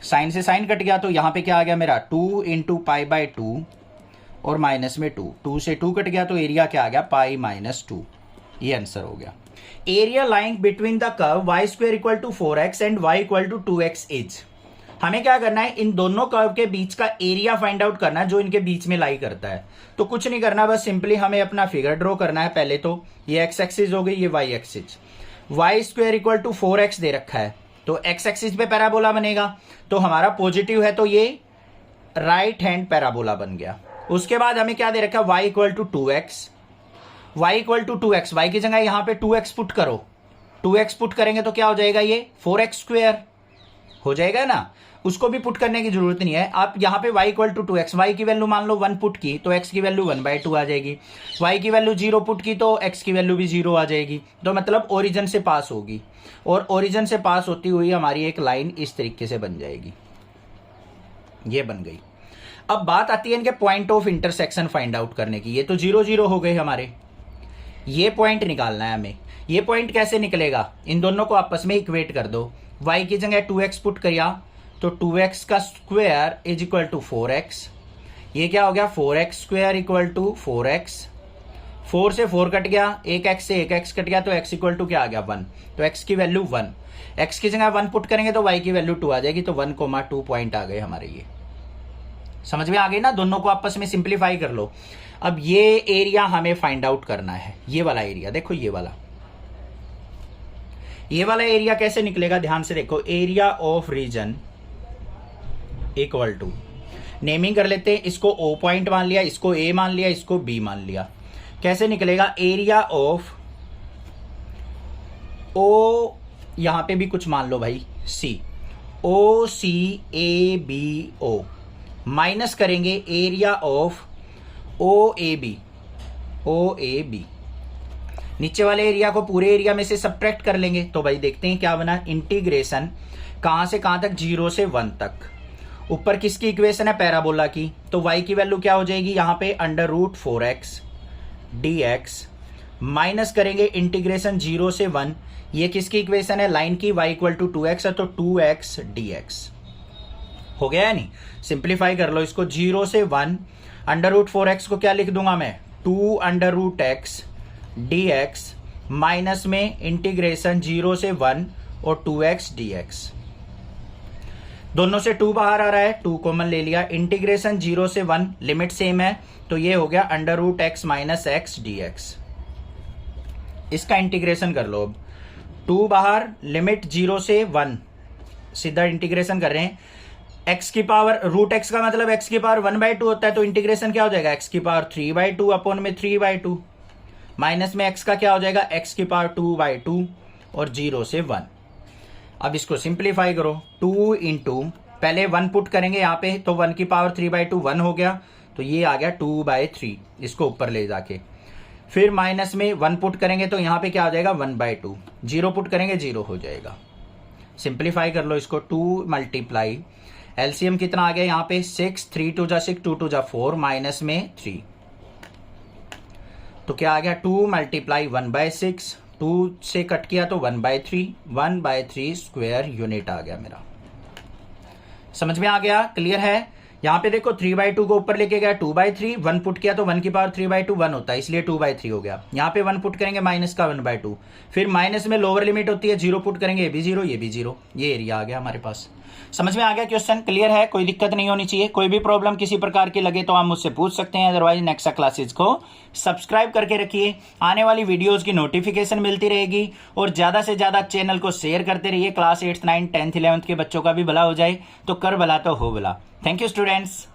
साइन से साइन कट गया तो यहां पे क्या आ गया मेरा, 2 × π/2 और माइनस में 2, 2 से 2 कट गया तो एरिया क्या आ गया, π-2। ये आंसर हो गया। Area lying between the curve y² = 4x and y = 2x is. हमें क्या करना है, इन दोनों कर्व के बीच का एरिया फाइंड आउट करना है जो इनके बीच में लाई करता है। तो कुछ नहीं करना, बस सिंपली हमें अपना फिगर ड्रॉ करना है। पहले तो ये x एक्सिस हो गई, ये y एक्सिस, y² = 4x दे रखा है तो x एक्सिस पे पैराबोला बनेगा, तो हमारा पॉजिटिव है तो ये राइट हैंड पैराबोला बन गया। उसके बाद हमें क्या दे रखा है, y = 2x, y equal to 2x, y की जगह यहाँ पे 2x पुट करो, 2x पुट करेंगे तो क्या हो जाएगा, ये 4x स्क्वायर हो जाएगा ना। उसको भी पुट करने की जरूरत नहीं है। आप यहाँ पे y equal to 2x, y की वैल्यू मान लो 1 पुट की तो x की वैल्यू 1/2 आ जाएगी, y की वैल्यू 0 पुट की तो x की वैल्यू भी 0 आ जाएगी। तो मतलब ओरिजिन से पास होगी, और ओरिजिन से पास होती हुई हमारी एक लाइन इस तरीके से बन जाएगी, ये बन गई। अब बात आती है इनके point of intersection find out करने की। ये तो 0 0 हो गए हमारे, ये पॉइंट निकालना है हमें। ये पॉइंट कैसे निकलेगा, इन दोनों को आपस में इक्वेट कर दो। y की जगह 2x पुट किया तो 2x का square is equal to 4x, ये क्या हो गया 4x square equal to 4x, 4 से 4 कट गया, एक x से एक x कट गया, तो x इक्वल टू क्या आ गया 1, तो x की वैल्यू 1, x की जगह 1 पुट करेंगे तो y की वैल्यू 2 आ जाएगी, तो 1,2 पॉइंट आ गए हमारे। ये समझ में आ गई ना, दोनों को आपस में सिंप्लीफाई कर लो। अब ये एरिया हमें फाइंड आउट करना है, ये वाला एरिया देखो, ये वाला एरिया कैसे निकलेगा, ध्यान से देखो। Area of region equal to, naming कर लेते हैं, इसको O पॉइंट मान लिया, इसको A मान लिया, इसको B मान लिया। कैसे निकलेगा, एरिया ऑफ O, यहां पे भी कुछ मान लो भाई, C, OCABO माइनस करेंगे एरिया ऑफ OAB, नीचे वाले एरिया को पूरे एरिया में से सब्ट्रैक्ट कर लेंगे। तो भाई देखते हैं क्या बना, इंटीग्रेशन कहां से कहां तक, 0 से 1 तक। ऊपर किसकी इक्वेशन है, पैराबोला की, तो y की वैल्यू क्या हो जाएगी यहाँ पे √4x dx, माइनस करेंगे इंटीग्रेशन 0 से 1, ये किसकी इक्वेशन है, लाइन की, y इक्वल टू 2x है तो 2x dx हो गया है नहीं। सिंप्लीफाई कर लो इसको, 0 से 1, √4x को क्या लिख दूंगा मैं, 2√x dx, माइनस में इंटीग्रेशन 0 से 1 और 2x dx, दोनों से 2 बाहर आ रहा है, 2 कॉमन ले लिया, इंटीग्रेशन 0 से 1, लिमिट सेम है तो ये हो गया √x माइनस x dx। इसका इंटीग्रेशन कर लो, अब 2 बाहर, लिमिट 0 से 1, सीधा इंटीग्रेशन कर रहे हैं। x की पावर √x का मतलब x की पावर 1/2 होता है, तो इंटीग्रेशन क्या हो जाएगा, x की पावर 3/2 अपॉन में 3/2, माइनस में x का क्या हो जाएगा, x की पावर 2/2 और 0 से 1। अब इसको सिंप्लीफाई करो, 2 इंटू, पहले 1 पुट करेंगे यहाँ पे तो 1 की पावर 3/2 1 हो गया, तो ये आ गया 2/3, इसको ऊपर ले जाके, फिर माइनस में 1 पुट करेंगे तो यहाँ पे क्या हो जाएगा 1/2, 0 पुट करेंगे 0 हो जाएगा। सिंप्लीफाई कर लो इसको, 2 मल्टीप्लाई, एलसीएम कितना आ गया यहाँ पे 6, 3 2 जा 6, 2 2 जा 4, माइनस में 3, तो क्या आ गया 2 मल्टीप्लाई 1/6, 2 से कट किया तो 1/3, 1/3 स्क्वायर यूनिट आ गया मेरा। समझ में आ गया, क्लियर है। यहाँ पे देखो 3/2 को ऊपर लेके गया 2/3, 1 पुट किया तो 1 की पावर 3/2 1 होता है, इसलिए 2/3 हो गया। यहाँ पे 1 पुट करेंगे माइनस का 1/2, फिर माइनस में लोअर लिमिट होती है, 0 पुट करेंगे, ये भी 0, ये भी 0, ये एरिया आ गया हमारे पास। समझ में आ गया क्वेश्चन, क्लियर है, कोई दिक्कत नहीं होनी चाहिए। कोई भी प्रॉब्लम किसी प्रकार की लगे तो आप मुझसे पूछ सकते हैं, अदरवाइज नेक्स्ट क्लासेज को सब्सक्राइब करके रखिए, आने वाली वीडियोस की नोटिफिकेशन मिलती रहेगी, और ज्यादा से ज्यादा चैनल को शेयर करते रहिए। Class 8th 9th 10th 11th के बच्चों का भी भला हो जाए, तो कर भला तो हो भला। Thank you students.